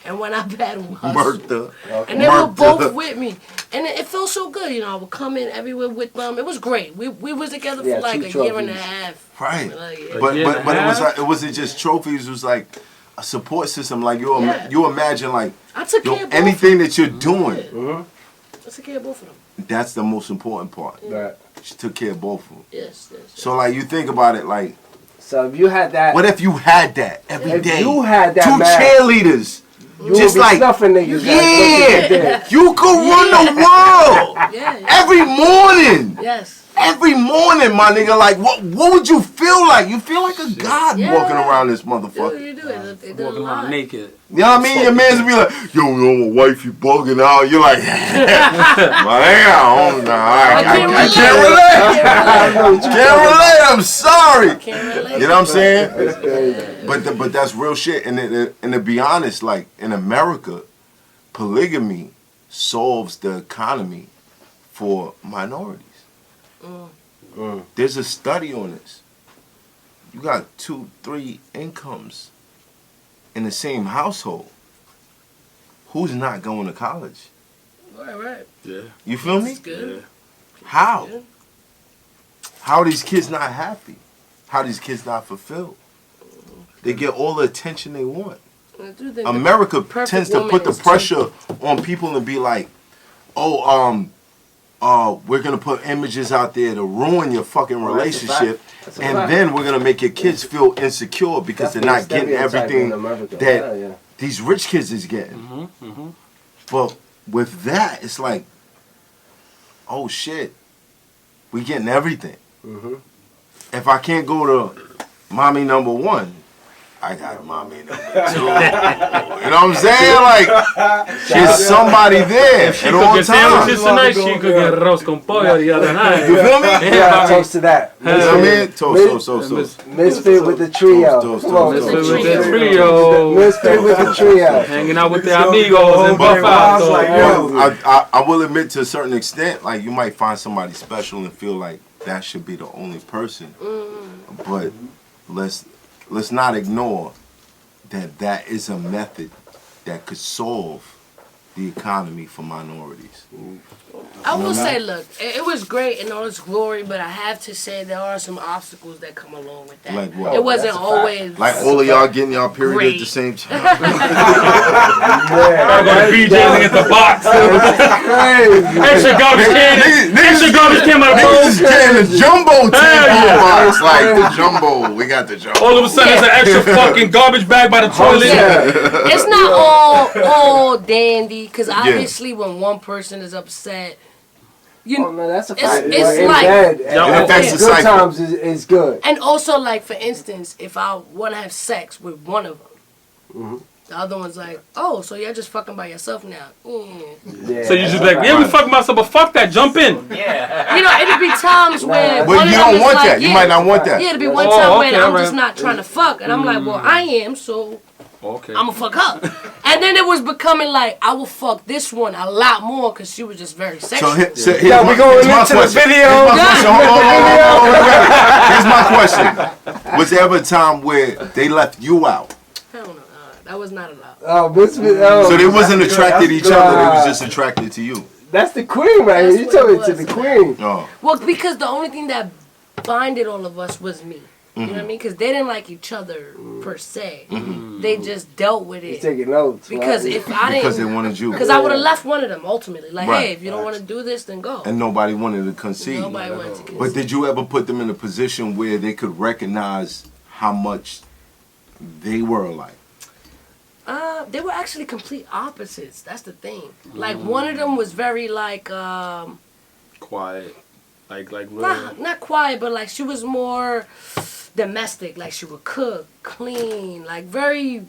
C: and when I battled Hustle.
G: Murked her.
C: And they were
G: Murked
C: both
G: her.
C: with me. And it felt so good, you know. I would come in everywhere with them. It was great. We was together
A: Yeah,
C: for like
A: two
C: a year and a
A: trophies.
C: half.
G: Right.
C: Like, yeah.
G: But
B: year and a
G: it was
B: half?
G: like it wasn't just trophies. It was like a support system. Like you imagine like
C: I took
G: yo,
C: care of both
G: anything that you're doing.
C: I took care of both of them.
G: That's the most important part.
A: Right.
G: She took care of both of them.
C: Yes, yes.
G: So like you think about it, like
A: So if you had that,
G: what if you had that every day?
A: if you had that
G: two
A: man,
G: cheerleaders.
A: you
G: Just
A: would be
G: like
A: snuffing niggas.
G: yeah, you could run the world
C: Yeah, yeah.
G: every morning.
C: Yes.
G: Every morning, my nigga, like, what would you feel like? You feel like a god
C: Yeah.
G: walking around this
C: Do
G: motherfucker.
C: you do it? It did a
B: Walking around
C: lot.
B: naked.
G: You know what I mean? Your man's be like, yo, my wife, you bugging out. You're like, my nigga, I can't relate. Can't relate. I'm sorry.
C: Can't relate.
G: You know what I'm saying?
A: That's crazy.
G: But that's real shit. And to be honest, like in America, polygamy solves the economy for minorities. There's a study on this. You got 2, 3 incomes in the same household. Who's not going to college?
C: Right.
B: Yeah.
G: You feel me?
C: It's good.
G: How?
C: Yeah.
G: How are these kids not happy? How are these kids not fulfilled? They get all the attention they want.
C: I do think
G: America
C: the perfect
G: tends to
C: woman
G: put the
C: is
G: pressure on people and be like, we're gonna put images out there to ruin your fucking
A: That's a
G: relationship,
A: That's a
G: and
A: fact.
G: then we're gonna make your kids feel insecure because they're not getting everything that
A: Yeah.
G: these rich kids is getting. But with that, it's like, oh shit, we getting everything. If I can't go to mommy number 1, I got mommy number 2. You know what I'm saying? Like, there's somebody there
B: If she
G: at
B: could
G: all
B: get
G: times.
B: sandwiches tonight, she could get roast con pollo the other night.
G: You feel me?
A: Yeah, toast to that.
G: You know what I mean? Toast.
A: Misfit with the trio.
G: Toast.
A: Come on,
B: Misfit
C: with the
B: trio.
A: Misfit with the trio.
B: Hanging out with the amigos and
G: But
B: buff
E: like,
G: I will admit to a certain extent, like you might find somebody special and feel like that should be the only person. But let's not ignore that is a method that could solve the economy for minorities.
C: I will say, look, it was great in all its glory, but I have to say there are some obstacles that come along with that.
G: Like what?
C: It wasn't
A: That's a fact.
C: always
G: Like all of y'all getting y'all period at the
C: Great.
G: same time.
B: I go to BJ's at the box. Extra garbage can. Extra garbage can by the
G: Niggas
B: road.
G: is getting the jumbo tampon
B: yeah.
G: box. Like the jumbo. We got the jumbo.
B: All of a sudden, there's an extra fucking garbage bag by the toilet.
C: It's not all dandy, because obviously when one person is upset,
A: Oh man, that's a
C: It's-
A: fact.
C: it's
A: In
C: like-
A: bed,
G: It affects the
A: good
G: cycle.
A: times is good.
C: and also like for instance, if I want to have sex with one of them, the other one's like, oh, so you're just fucking by yourself now.
A: Yeah,
B: So you just like, yeah, we fucking myself, but fuck that, jump in.
D: Yeah.
C: You know, it'd be times where
G: But
C: one
G: you
C: of them
G: don't
C: is
G: want
C: like,
G: that. You
C: yeah,
G: might not want that.
C: Yeah, it'd be one
B: Oh,
C: time when
B: okay,
C: I'm
B: alright.
C: just not trying to fuck, and I'm like, well, I am, so
B: Okay.
C: I'm gonna fuck her. And then it was becoming like I will fuck this one a lot more because she was just very sexual.
G: So here's
A: Yeah, we going
G: here's my
A: into the
G: question.
A: video.
G: Here's my question. Hold on. Here's my question. Was there ever a time where they left you out?
C: Hell no, that was not allowed.
A: Oh, Misfit. Oh,
G: So they wasn't attracted to each other, they was
A: Nah.
G: just attracted to you.
A: That's the queen right here.
C: That's
A: You
C: what
A: told
C: it
A: it to
C: was.
A: the queen.
G: Oh.
C: Well, because the only thing that binded all of us was me. You know what I mean? Because they didn't like each other per se. They just dealt with
A: He's
C: it.
A: taking notes.
C: Because
A: right?
C: if I
G: Because they
C: didn't,
G: wanted you.
C: because I would have left one of them ultimately. Like,
G: Right.
C: hey, if you don't want to do this, then go.
G: And nobody wanted to concede.
C: Nobody wanted to.
G: But did you ever put them in a position where they could recognize how much they were alike?
C: They were actually complete opposites. That's the thing. Like one of them was very like
B: Quiet. Like real.
C: Not quiet, but like she was more domestic. Like she would cook, clean, like very.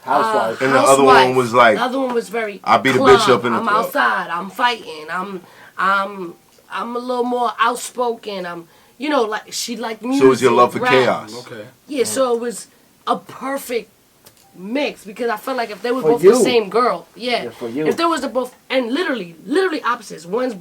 A: Housewife.
G: And the other one was like.
C: The other one was very.
G: I beat a
C: club.
G: bitch up in the
C: I'm
G: club.
C: outside. I'm fighting. I'm a little more outspoken. I'm, you know, like she liked music.
G: So it was your love for
C: rap.
G: chaos.
B: Okay.
C: Yeah, so it was a perfect mix because I felt like if they were
A: For
C: both
A: you.
C: the same girl, yeah,
A: For you.
C: if they was the both and literally opposites. One's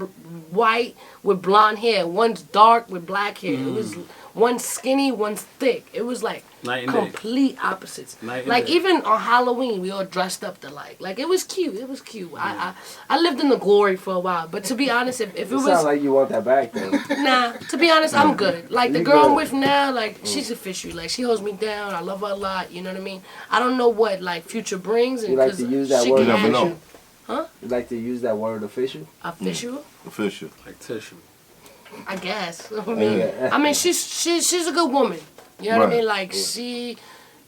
C: white with blonde hair, one's dark with black hair. It was one's skinny, one's thick. It was like
B: Night and day.
C: complete opposites.
B: Night and
C: Like
B: day.
C: even on Halloween, we all dressed up alike. Like it was cute. It was cute. I lived in the glory for a while, but to be honest, if it
A: It
C: was
A: sounds like you want that back then.
C: nah, to be honest, I'm good. Like the
A: You
C: girl I'm
A: good.
C: with now, like she's official. Like she holds me down. I love her a lot. You know what I mean? I don't know what like future brings. And
A: You like
C: 'cause
A: to use that
C: she
A: word
G: You
C: can
G: never
C: have
G: know.
C: Huh?
A: You like to use that word official?
C: Official?
G: Official.
B: Like tissue.
C: I guess.
A: Yeah.
C: I mean, she's a good woman. You know what I
G: Right.
C: mean? Like she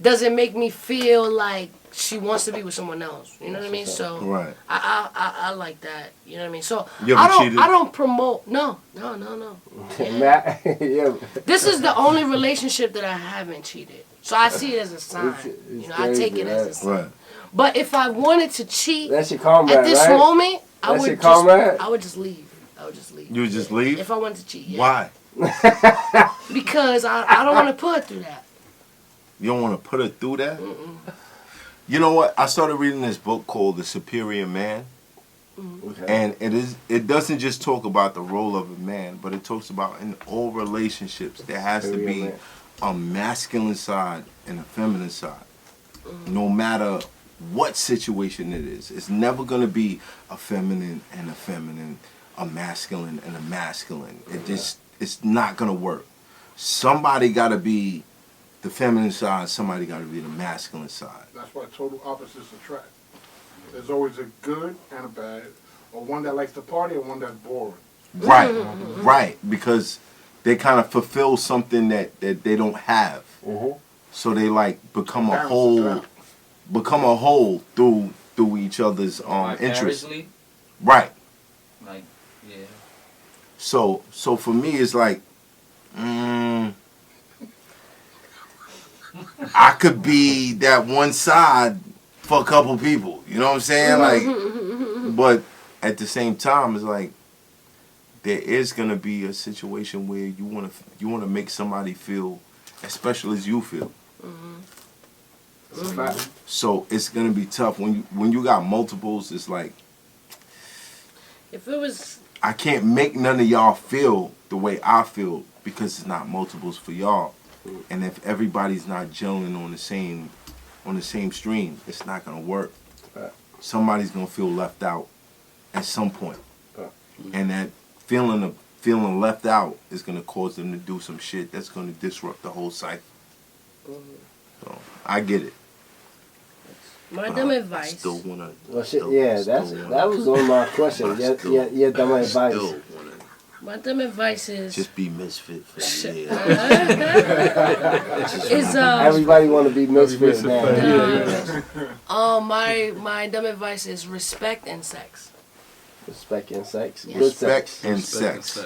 C: doesn't make me feel like she wants to be with someone else. You know what I mean? So
G: Right.
C: I like that. You know what I mean? So
G: You ever cheated?
C: I don't promote. No. Yeah.
A: Matt, yeah.
C: This is the only relationship that I haven't cheated. So I see it as a sign.
A: It's
C: You know, I take
A: crazy,
C: it as a
A: right?
C: sign.
G: Right.
C: But if I wanted to cheat
A: That's your comrade,
C: at this
A: right?
C: moment, I
A: That's
C: would
A: your comrade?
C: I would just leave. I would just leave.
G: You would just leave?
C: If I wanted to cheat, yeah.
G: Why?
C: Because I don't want to put her through that.
G: You don't want to put her through that? You know what? I started reading this book called The Superior Man.
A: Okay.
G: And it doesn't just talk about the role of a man, but it talks about in all relationships there has to
A: Superior
G: be
A: man.
G: a masculine side and a feminine side. No matter what situation it is. It's never gonna be a feminine and a feminine, a masculine and a masculine. It's not gonna work. Somebody gotta be the feminine side, somebody gotta be the masculine side.
F: That's why total opposites attract. There's always a good and a bad, or one that likes to party and one that's boring.
G: Right, right, because they kind of fulfill something that they don't have. So they like become a whole through each other's interests.
D: Vicariously,
G: Right.
D: like, yeah.
G: So for me it's like I could be that one side for a couple people. You know what I'm saying? Like, but at the same time, it's like there is gonna be a situation where you wanna make somebody feel as special as you feel. So it's gonna be tough when you got multiples. It's like
C: If it was
G: I can't make none of y'all feel the way I feel because it's not multiples for y'all. And if everybody's not gelling on the same stream, it's not gonna work.
A: Right.
G: Somebody's gonna feel left out at some point.
A: Right.
G: And that feeling left out is gonna cause them to do some shit that's gonna disrupt the whole cycle. So I get it.
C: my
G: But
C: dumb
G: I
C: advice.
G: still wanna.
A: Well, shit,
G: still-
A: yeah,
G: still
A: that was one of my questions. Yeah, dumb
G: I
A: advice.
G: still wanna
C: My dumb advice is
G: just be misfit for the year.
A: Everybody want to be misfit now.
C: my dumb advice is respect and sex.
A: Respect and sex.
C: Yeah.
A: Good sex.
G: Respect and sex.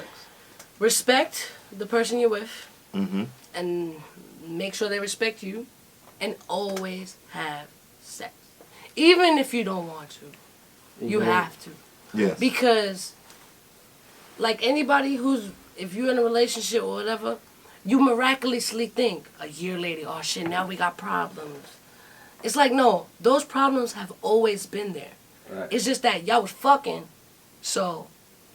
C: Respect the person you're with
G: Mm-hmm.
C: and make sure they respect you and always have sex. Even if you don't want to. You have to.
G: Yes.
C: Because like anybody if you're in a relationship or whatever, you miraculously think a year later, oh shit, now we got problems. It's like, no, those problems have always been there.
A: Right.
C: It's just that y'all was fucking, so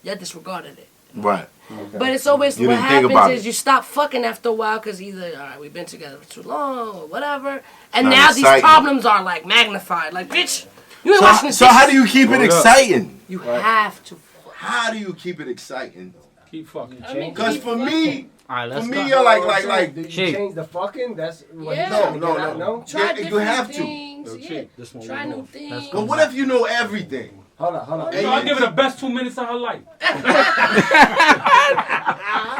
C: y'all disregarded it.
G: Right.
A: Okay.
C: But it's always,
G: You
C: what
G: didn't think about
C: happens is
G: it.
C: you stop fucking after a while because either, all right, we've been together for too long or whatever. And
G: Not
C: now these
G: exciting.
C: problems are like magnified. Like, bitch, you ain't washing the
G: So how do
C: dishes.
G: you keep it
B: Hold up.
G: exciting?
C: You have to.
G: How do you keep it exciting?
B: Keep fucking.
C: I mean,
G: Because for me,
H: Alright,
G: for
H: let's
G: me,
H: go.
G: you're like.
A: Did you
H: Chick.
A: change the fucking? That's what
C: Yeah.
A: he's trying to
G: No,
A: get at,
G: no.
A: no?
C: Try
G: Yeah, you
C: different
G: have to.
C: things.
B: Yo,
C: Yeah.
B: chick,
H: this one
C: Try
H: we
C: new
H: go.
C: things.
H: Let's
G: But
H: go.
G: what if you know everything?
A: Hold on.
G: Hey,
B: I'll give her the best 2 minutes of her life.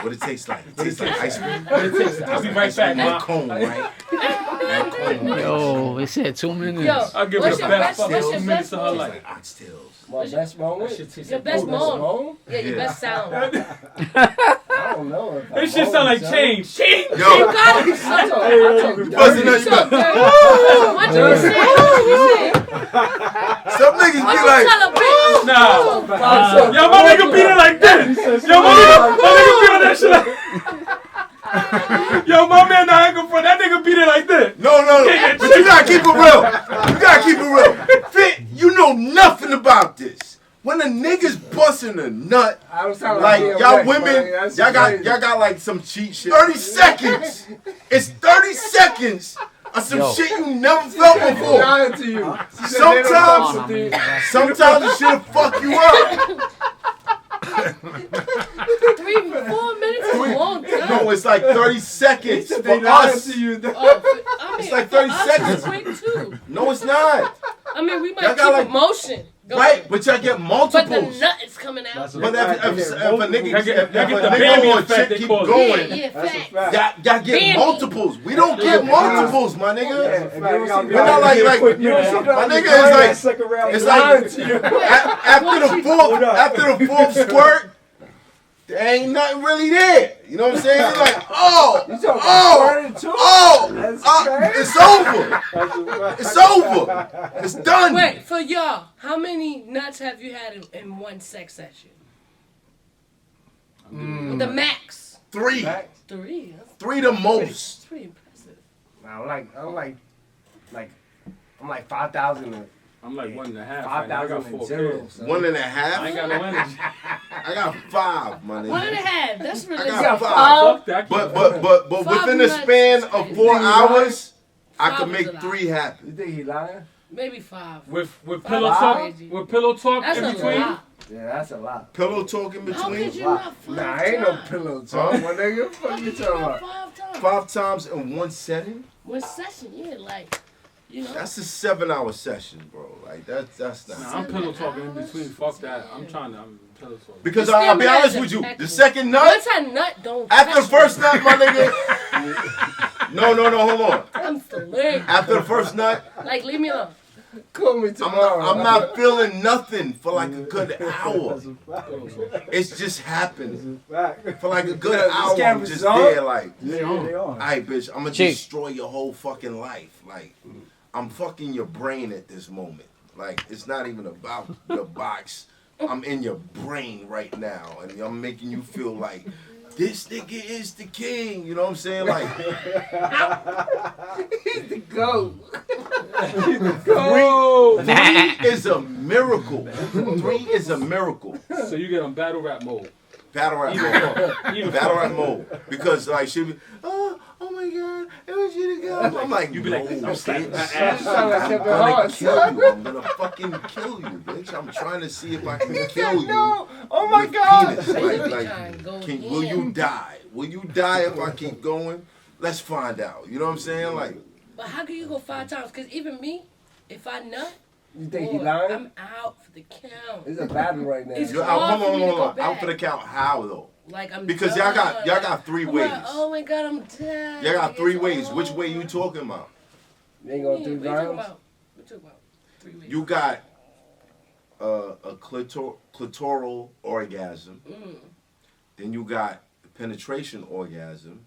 G: What it tastes like? It tastes like ice cream.
B: I'll be right back,
G: That
B: man.
G: cone, right? That cone.
H: Yo, it said 2 minutes.
C: Yo,
B: I'll give her
C: what's
B: the
C: your
B: best
C: best?
B: fucking
C: What's
B: 2
C: your
B: minutes
C: best?
B: of her
G: Tastes
B: life.
G: like oxtails.
A: My best moment?
C: Your best moment? Yeah, your best sound.
A: I don't know.
B: This shit sound like change. Change!
G: Yo.
C: You got it.
G: Buzzing up, you got.
C: What you say?
G: Some niggas be like,
B: Nah. Yo, my nigga beat it like this. Yo, my nigga beat on that shit like. Yo, my man, I ain't gonna front. That nigga beat it like this.
G: no. But you gotta keep it real. You gotta keep it real. Fit, you know nothing about this. When the niggas busting a nut, like y'all women, y'all got like some cheat shit. 30 seconds. It's 30 seconds of some shit you never felt before. Sometimes the shit'll fuck you up.
C: 3-4 minutes is a long time.
G: No, it's like 30 seconds for us. It's like 30 seconds.
C: Quick too.
G: No, it's not.
C: I mean, we might
G: Y'all
C: keep
G: got like-
C: emotion going.
G: Right, but y'all get multiples.
C: But the nut is coming out.
G: But if a nigga
B: Bambi
G: or a
B: effect,
G: chick
B: they
G: keep
B: call it.
G: going,
C: Yeah, facts.
G: y'all get
C: Bambi.
G: multiples. We don't get multiples, my nigga. We're not
E: We're
G: like my nigga is like it's like after the fourth squirt, there ain't nothing really there. You know what I'm saying? You're like, it's over. It's over. It's done.
C: Wait, for y'all, how many nuts have you had in one sex session? The max.
G: 3.
C: 3.
G: 3 the most.
C: That's pretty impressive.
A: I'm like 5,000.
B: I'm like 1.5.
A: 5,000.
G: 1.5.
B: I ain't got no energy.
G: I got 5, my nigga.
C: 1.5. That's really
G: I got 5.
B: Fuck that.
G: But within the span of 4 hours, I
C: Five
G: could
C: is
G: make
C: a lot.
G: 3 happen.
A: You think he lying?
C: Maybe 5.
B: With pillow
C: That's
B: talk?
C: crazy.
B: With pillow talk
C: That's
B: in
C: a
B: between?
C: lot.
A: Yeah, that's a lot.
G: Pillow talk in
C: How
G: between.
C: could you not 5
A: Nah, ain't no
C: times?
A: pillow talk, my nigga. What the fuck you talking about?
C: 5 times.
G: 5 times in one setting?
C: One session, yeah, like, you know.
G: That's a 7-hour session, bro. Like that's not.
B: Nah, I'm pillow talking in between. Fuck that. I'm pillow talking.
G: Because
C: It's
G: I'll be
C: still
G: honest
C: nice
G: with you,
C: and
G: the second nut,
C: Once I nut, don't
G: after the
C: touch
G: first
C: me.
G: nut, my nigga. No, hold on.
C: I'm flirting.
G: After the first nut,
C: Like, leave me alone.
A: Call me tomorrow.
G: I'm not feeling nothing for like a good hour. It's just happened. For like a good hour, I'm just there like, alright, bitch, I'm gonna destroy your whole fucking life. Like, I'm fucking your brain at this moment. Like, it's not even about your box. I'm in your brain right now, and I'm making you feel like this nigga is the king. You know what I'm saying? Like,
A: He's the GOAT.
G: 3 is a miracle. 3 is a miracle.
B: So you get on battle rap mode.
G: Battle rap mode. Battle rap mode. Because like she'll be, oh my god, it was you to go. I'm like,
B: You be like,
G: no,
B: I'm slapping
G: bitch.
B: her ass.
G: I'm gonna kill you. I'm gonna fucking kill you, bitch. I'm trying to see if I can kill you.
A: Oh my
G: with
A: God.
G: penis.
C: Trying to go
G: Will
C: in.
G: you die? Will you die if I keep going? Let's find out. You know what I'm saying? Like,
C: But how can you go 5 times? Because even me, if I nut,
A: You think
C: boy,
A: he lying?
C: I'm out for the count.
A: It's a battle right now.
C: It's
G: hold
C: hard for me to go
G: on. I'm
C: back.
G: finna count how though.
C: Like, I'm
G: Because
C: done.
G: y'all got 3
C: I'm
G: ways.
C: like, oh my God, I'm dead.
G: Y'all got 3
C: It's
G: ways.
C: all
G: Which way you
C: over.
G: talking about?
A: You ain't going
C: Yeah,
A: through
C: what you talking
A: rounds?
C: about? What you talking about? 3 ways.
G: You got a clitoral orgasm. Then you got the penetration orgasm.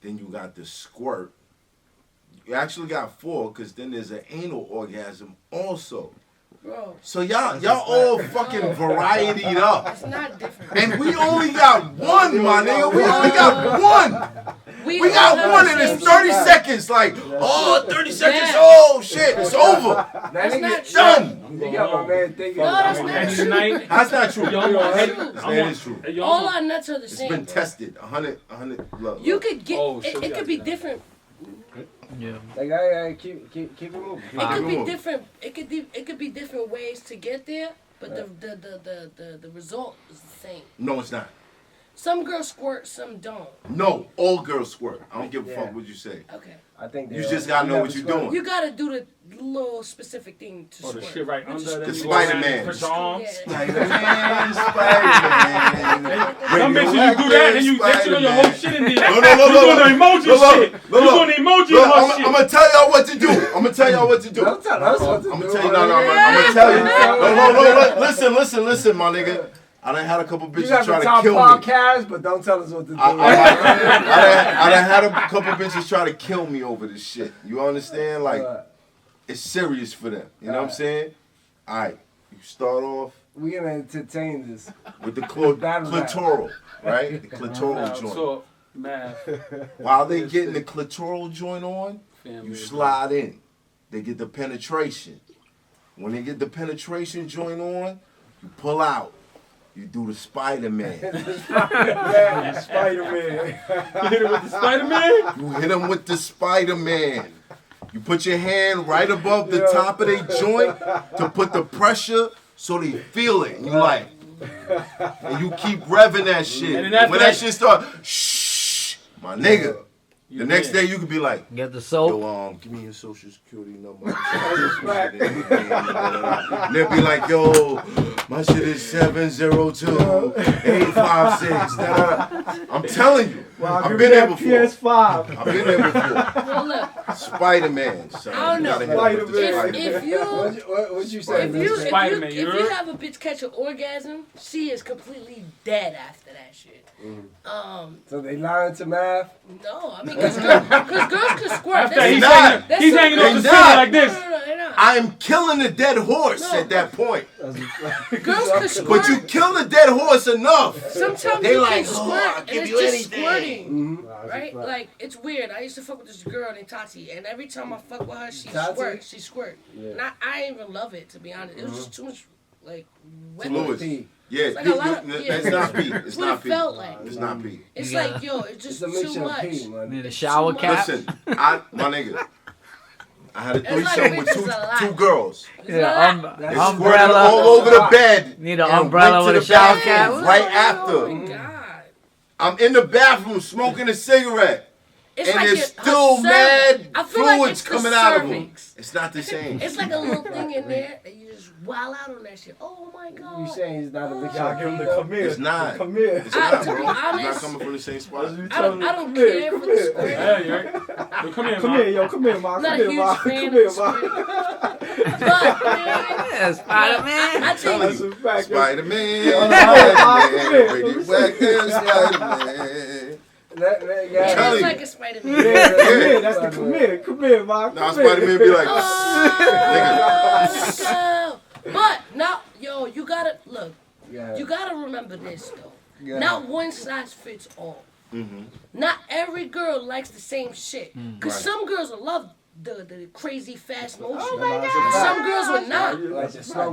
G: Then you got the squirt. You actually got 4 because then there's an anal orgasm also.
C: Bro,
G: So y'all all fucking varietied up.
C: it's not different.
G: And we only got 1, my nigga. We only got 1. We got
C: all
G: 1
C: have
G: and
C: the
G: it's
C: same
G: 30
C: shit.
G: seconds. Like, oh, 30 seconds.
C: Yeah.
G: Oh, shit. It's over.
C: That's not true.
G: Done.
A: You got my man thinking.
C: No, that's
A: I'm
C: not
B: End of
C: true.
B: the night.
G: That's not true.
B: Yo, I'm on head.
G: That is true.
B: Hey, yo,
C: All our nuts are the
G: It's
C: same.
G: been
C: bro.
G: tested. 100 look.
C: You could get,
B: Oh, shit,
C: it could be different.
A: Like, I keep it moving.
C: It could be
G: on.
C: different. It could be different ways to get there, but the result is the same.
G: No, it's not.
C: Some girls squirt, some don't.
G: No, all girls squirt. I don't give a fuck what you say.
C: Okay.
A: I think
G: you just gotta know what you're doing.
C: You gotta do the little specific thing to squirt.
B: The shit right under
G: the Spider-Man.
B: Spider-Man.
G: Spider-Man.
B: Some bitches you do that and you next your whole shit in there.
G: No.
B: You doing the emoji shit. You doing the emoji shit.
G: I'm gonna tell y'all what to do.
A: Don't tell us what to do.
G: I'm gonna tell you. I'm gonna tell you. No. Listen, my nigga. I done had a couple bitches try to kill me.
A: Podcast, but don't tell us what to do.
G: I done had a couple bitches try to kill me over this shit. You understand? Like, it's serious for them. You know what I'm saying? All right, you start off.
A: We're gonna entertain this
G: with the clitoral, right? The clitoral joint.
B: So, math.
G: While they getting the clitoral joint on, you slide in. They get the penetration. When they get the penetration joint on, you pull out. You do the Spider-Man.
A: Spider-Man.
B: You hit him with the Spider-Man?
G: You hit him with the Spider-Man. You put your hand right above the top of their joint to put the pressure so they feel it. And you like, and you keep revving that shit. And when that shit start, shh, my nigga. The next day you could be like,
D: get the soap.
G: Yo, give me your social security number. And they'll be like, yo, my shit is 702-856. I'm telling you, I've been there before.
A: PS5.
G: I've been there before.
C: Well, look.
G: Spider-Man. Son.
C: I don't know. If you,
A: what you say?
C: If you have a bitch catch an orgasm, she is completely dead after that shit.
A: So they lying to Math?
C: No, I mean, because girls can squirt.
B: After he's hanging off the ceiling like this.
C: No,
G: I'm killing the dead horse at that point.
C: Girls can squirt.
G: But you kill the dead horse enough.
C: Sometimes
G: they
C: you
G: like,
C: can squirt,
G: I'll
C: and
G: give
C: it's
G: you
C: just
G: anything.
C: squirting. Right? Like, it's weird. I used to fuck with this girl named Tati, and every time I fuck with her, she squirt. Yeah. And I didn't even love it, to be honest. It was just too much, like, wet.
G: Yeah,
C: like
G: it's not pee. It's not pee.
C: Felt like.
G: It's not pee.
C: It's like, yo, it's just too much.
D: Need a shower cap.
G: Listen, my nigga, I had a threesome with two girls.
D: Yeah,
G: they squirted all over the bed.
D: Need an umbrella with a shower cap.
G: Right after.
C: Oh my God.
G: I'm in the bathroom smoking a cigarette.
C: It's
G: and
C: like
G: there's still mad fluids coming out of them. It's not the same.
C: It's like a little thing in there, and you just wow out on that shit. Oh my God.
A: You saying he's not a big
E: Y'all give him the come here.
G: It's not.
E: Come here.
G: It's not,
C: to
G: bro.
C: be
G: It's
C: honest,
G: not coming from the same spot.
C: I don't care for the squirting.
B: Yeah, right. Yo, come here,
E: Come here, yo. Come here, Mark.
C: I'm not a huge fan of the squirting. But, man,
D: Spider-Man.
C: I tell you.
G: Spider-Man. Spider-Man.
C: It's like a Spider-Man.
E: Yeah, that's the come here. Come here, Mark.
G: Now Spider-Man be like,
C: nigga. But now, yo, you gotta look. You gotta remember this though. Not one size fits all. Not every girl likes the same shit. Cause some girls will love the crazy fast motion. Oh my God. Some girls will not.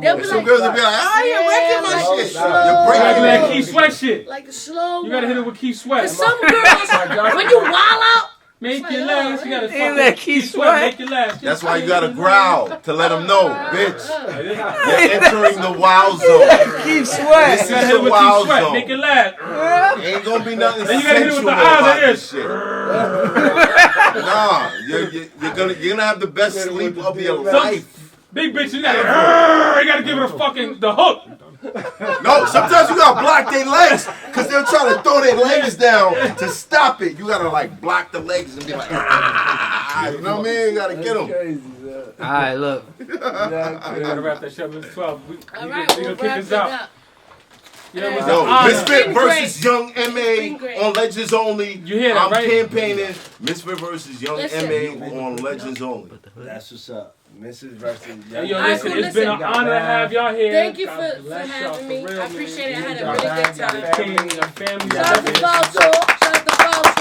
C: They'll be
G: some girls will be like, you're breaking my shit.
B: You're breaking that Keith Sweat shit.
C: Like the slow.
B: You gotta hit it with Keith Sweat.
C: Cause some girls, when you wild out,
B: make you laugh. You gotta
D: fucking Keith Sweat.
B: Make you laugh.
G: That's why you gotta growl to let them know, bitch. You're entering the wild zone.
D: Keith Sweat.
G: This is the wild zone.
B: Make you laugh.
G: Ain't gonna be nothing
B: then you gotta hit it with
G: sensual
B: the eyes
G: about
B: like
G: this shit. Nah, you're gonna have the best sleep of your life.
B: Big bitch, you gotta give it a fucking the hook.
G: No, sometimes you gotta block their legs because they'll try to throw their legs down to stop it. You gotta like block the legs and be like, you know what I mean? You gotta get them.
D: All right, look.
B: We gotta wrap that shit up. It's 12. We gonna kick this out.
G: Yo, Ms.Fit versus Young M.A. on Legends Only.
B: You hear that,
G: I'm
B: right?
G: campaigning Ms.Fit versus Young M.A. on Legends Only.
A: That's what's up. Mrs. versus Young.
B: Hey, yo, listen, it's been an honor to have y'all here.
C: Thank you for having me. I appreciate it. I had a really good time.
B: Family.
C: Shout out to Foul Talk. Shout out to Foul Talk.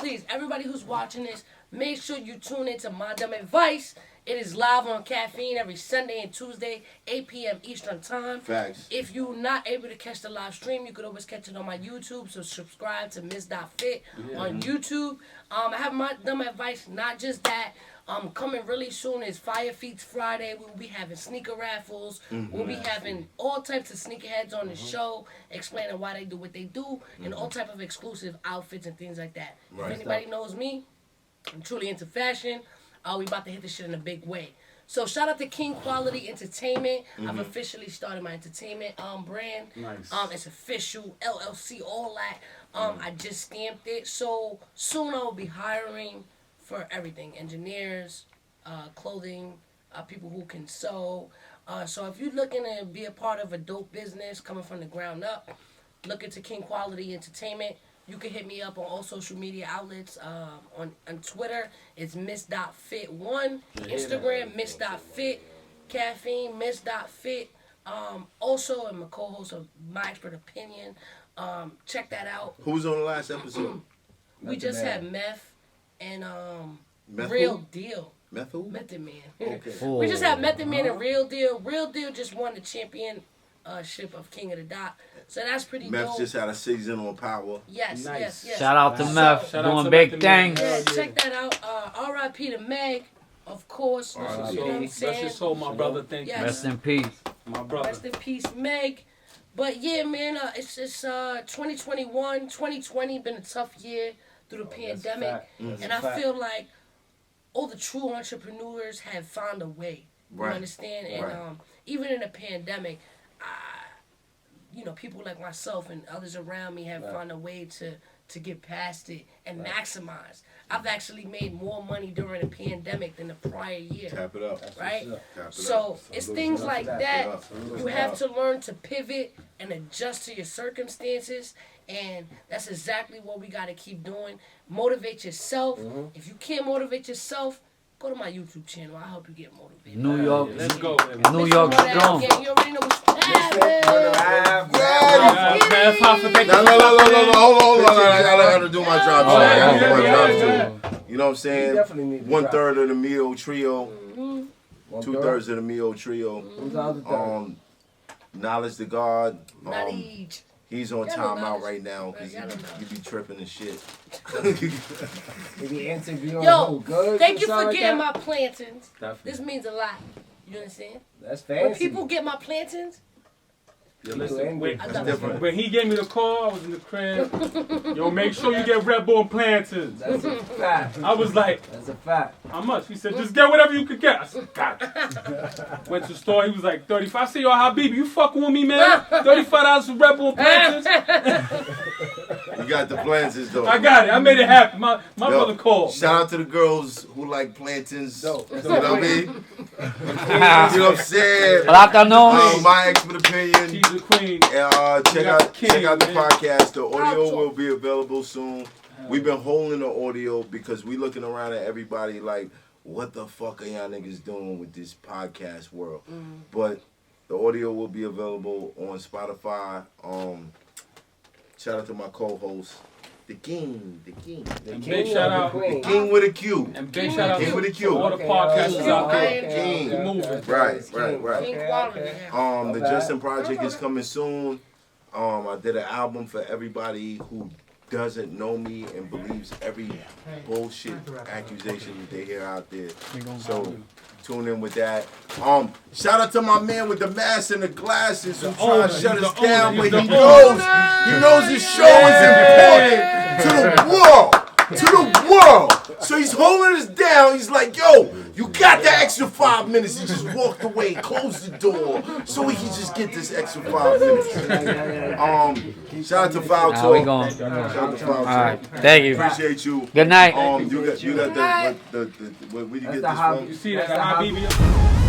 C: Please, everybody who's watching this, make sure you tune into My Dumb Advice. It is live on Caffeine every Sunday and Tuesday, 8 p.m. Eastern Time.
G: Facts.
C: If you're not able to catch the live stream, you could always catch it on my YouTube. So subscribe to Ms.Fit on YouTube. I have My Dumb Advice, not just that. Coming really soon is Fire Feats Friday. We'll be having sneaker raffles. We'll be having all types of sneakerheads on the show, explaining why they do what they do, and all type of exclusive outfits and things like that. If anybody knows me, I'm truly into fashion. We about to hit this shit in a big way. So shout out to King Quality Entertainment. I've officially started my entertainment brand.
B: Nice.
C: It's official, LLC, all that. I just stamped it. So soon I will be hiring for everything. Engineers, clothing, people who can sew. So if you're looking to be a part of a dope business coming from the ground up, look into King Quality Entertainment. You can hit me up on all social media outlets. On Twitter, it's Ms.fit1. Instagram, Ms.fit. Caffeine, Ms.fit. Also, I'm a co-host of My Expert Opinion. Check that out.
G: Who was on the last episode?
C: We just had Meth and
G: Meth
C: Real
G: who?
C: Deal.
G: Meth who?
C: Method Man.
G: Okay.
C: We just had Method Man and Real Deal. Real Deal just won the championship of King of the Dot. So that's pretty
G: Meth
C: dope.
G: just had a season on Power.
C: Yes,
B: Nice.
C: yes.
H: Shout out to Meth,
B: Shout out
H: doing
B: to
H: big
B: Meth and
H: things.
C: Yeah, check that out. R.I.P. to Meg, of course. You know what I'm
B: Bless
C: saying?
B: your soul, my brother. Thank you.
C: Yes.
H: Rest in peace.
B: My brother.
C: Rest in peace, Meg. But yeah, man, it's 2021, 2020 been a tough year through the pandemic, and I feel like all the true entrepreneurs have found a way. You understand? And even in the pandemic, people like myself and others around me have found a way to get past it and maximize. I've actually made more money during the pandemic than the prior year.
G: Tap it up.
C: Right?
G: Tap it
C: So
G: up.
C: it's things like that. You have to learn to pivot and adjust to your circumstances. And that's exactly what we got to keep doing. Motivate yourself. If you can't motivate yourself, go to my YouTube channel. I'll help you get motivated.
H: New York.
B: Let's go.
H: New York strong.
C: You already know what's happening.
B: Math Hoffa, thank you.
G: No, hold on. I gotta do my job too. I gotta do my job too. You know what I'm saying?
A: definitely need to
G: 1/3 of the Mio trio,
A: 1/3.
G: 2/3 of the Mio trio.
A: Who's the other third?
G: Knowledge to God.
C: Not each.
G: He's on
C: Y'all know
G: timeout
C: Knowledge.
G: right now because
C: Y'all know
G: he be tripping and shit.
A: Maybe interviewing
C: Yo,
A: who? Good?
C: thank you
A: Something
C: for
A: like
C: getting
A: that?
C: my plantains.
B: Definitely.
C: This means a lot. You understand?
A: That's
C: When
A: fancy.
C: people get my plantains,
B: Yo, listen, when,
C: I
G: That's
C: got
G: different.
B: when he gave me the call, I was in the crib. Yo, make sure you get Red Bull and plantains.
E: That's a fact.
B: I was like,
E: That's a fact.
B: how much? He said, just get whatever you could get. I said, got it. Went to the store, he was like, 35. I said, yo, Habibi, you fucking with me, man? $35 for Red Bull and plantains?
G: You got the plantains though.
B: I got it. I made it happen. My
G: Yo,
B: brother called.
G: Shout out to the girls who like plantains.
A: Dope.
G: You know what I mean? You know what I'm saying?
H: Plata no.
G: My expert opinion.
B: She's a queen.
G: Check out the
B: man.
G: podcast. The audio will be available soon. We've been holding the audio because we looking around at everybody like, what the fuck are y'all niggas doing with this podcast world? But the audio will be available on Spotify. Shout out to my co-host, the King.
B: And big shout out.
A: Queen.
G: King with a Q.
B: And big shout out
G: King with a
B: to
G: Q.
B: all the podcasters out there.
G: King.
B: Keep moving.
G: Right.
C: King quality.
G: The Justin Project is coming soon. I did an album for everybody who doesn't know me and believes every bullshit accusation that they hear out there. So tune in with that. Shout out to my man with the mask and the glasses who trying to shut us down, but he knows his show is important to the world. To the world. So he's holding us down. He's like, yo, you got that extra 5 minutes. He just walked away, closed the door, so we can just get this extra 5 minutes. Shout out to Foul Talk.
H: How we going?
G: Shout out to Foul
H: All
G: Talk.
H: right. Thank you.
G: Appreciate you.
H: Good night.
G: You got the where you get this from?
B: You see that, Habibi?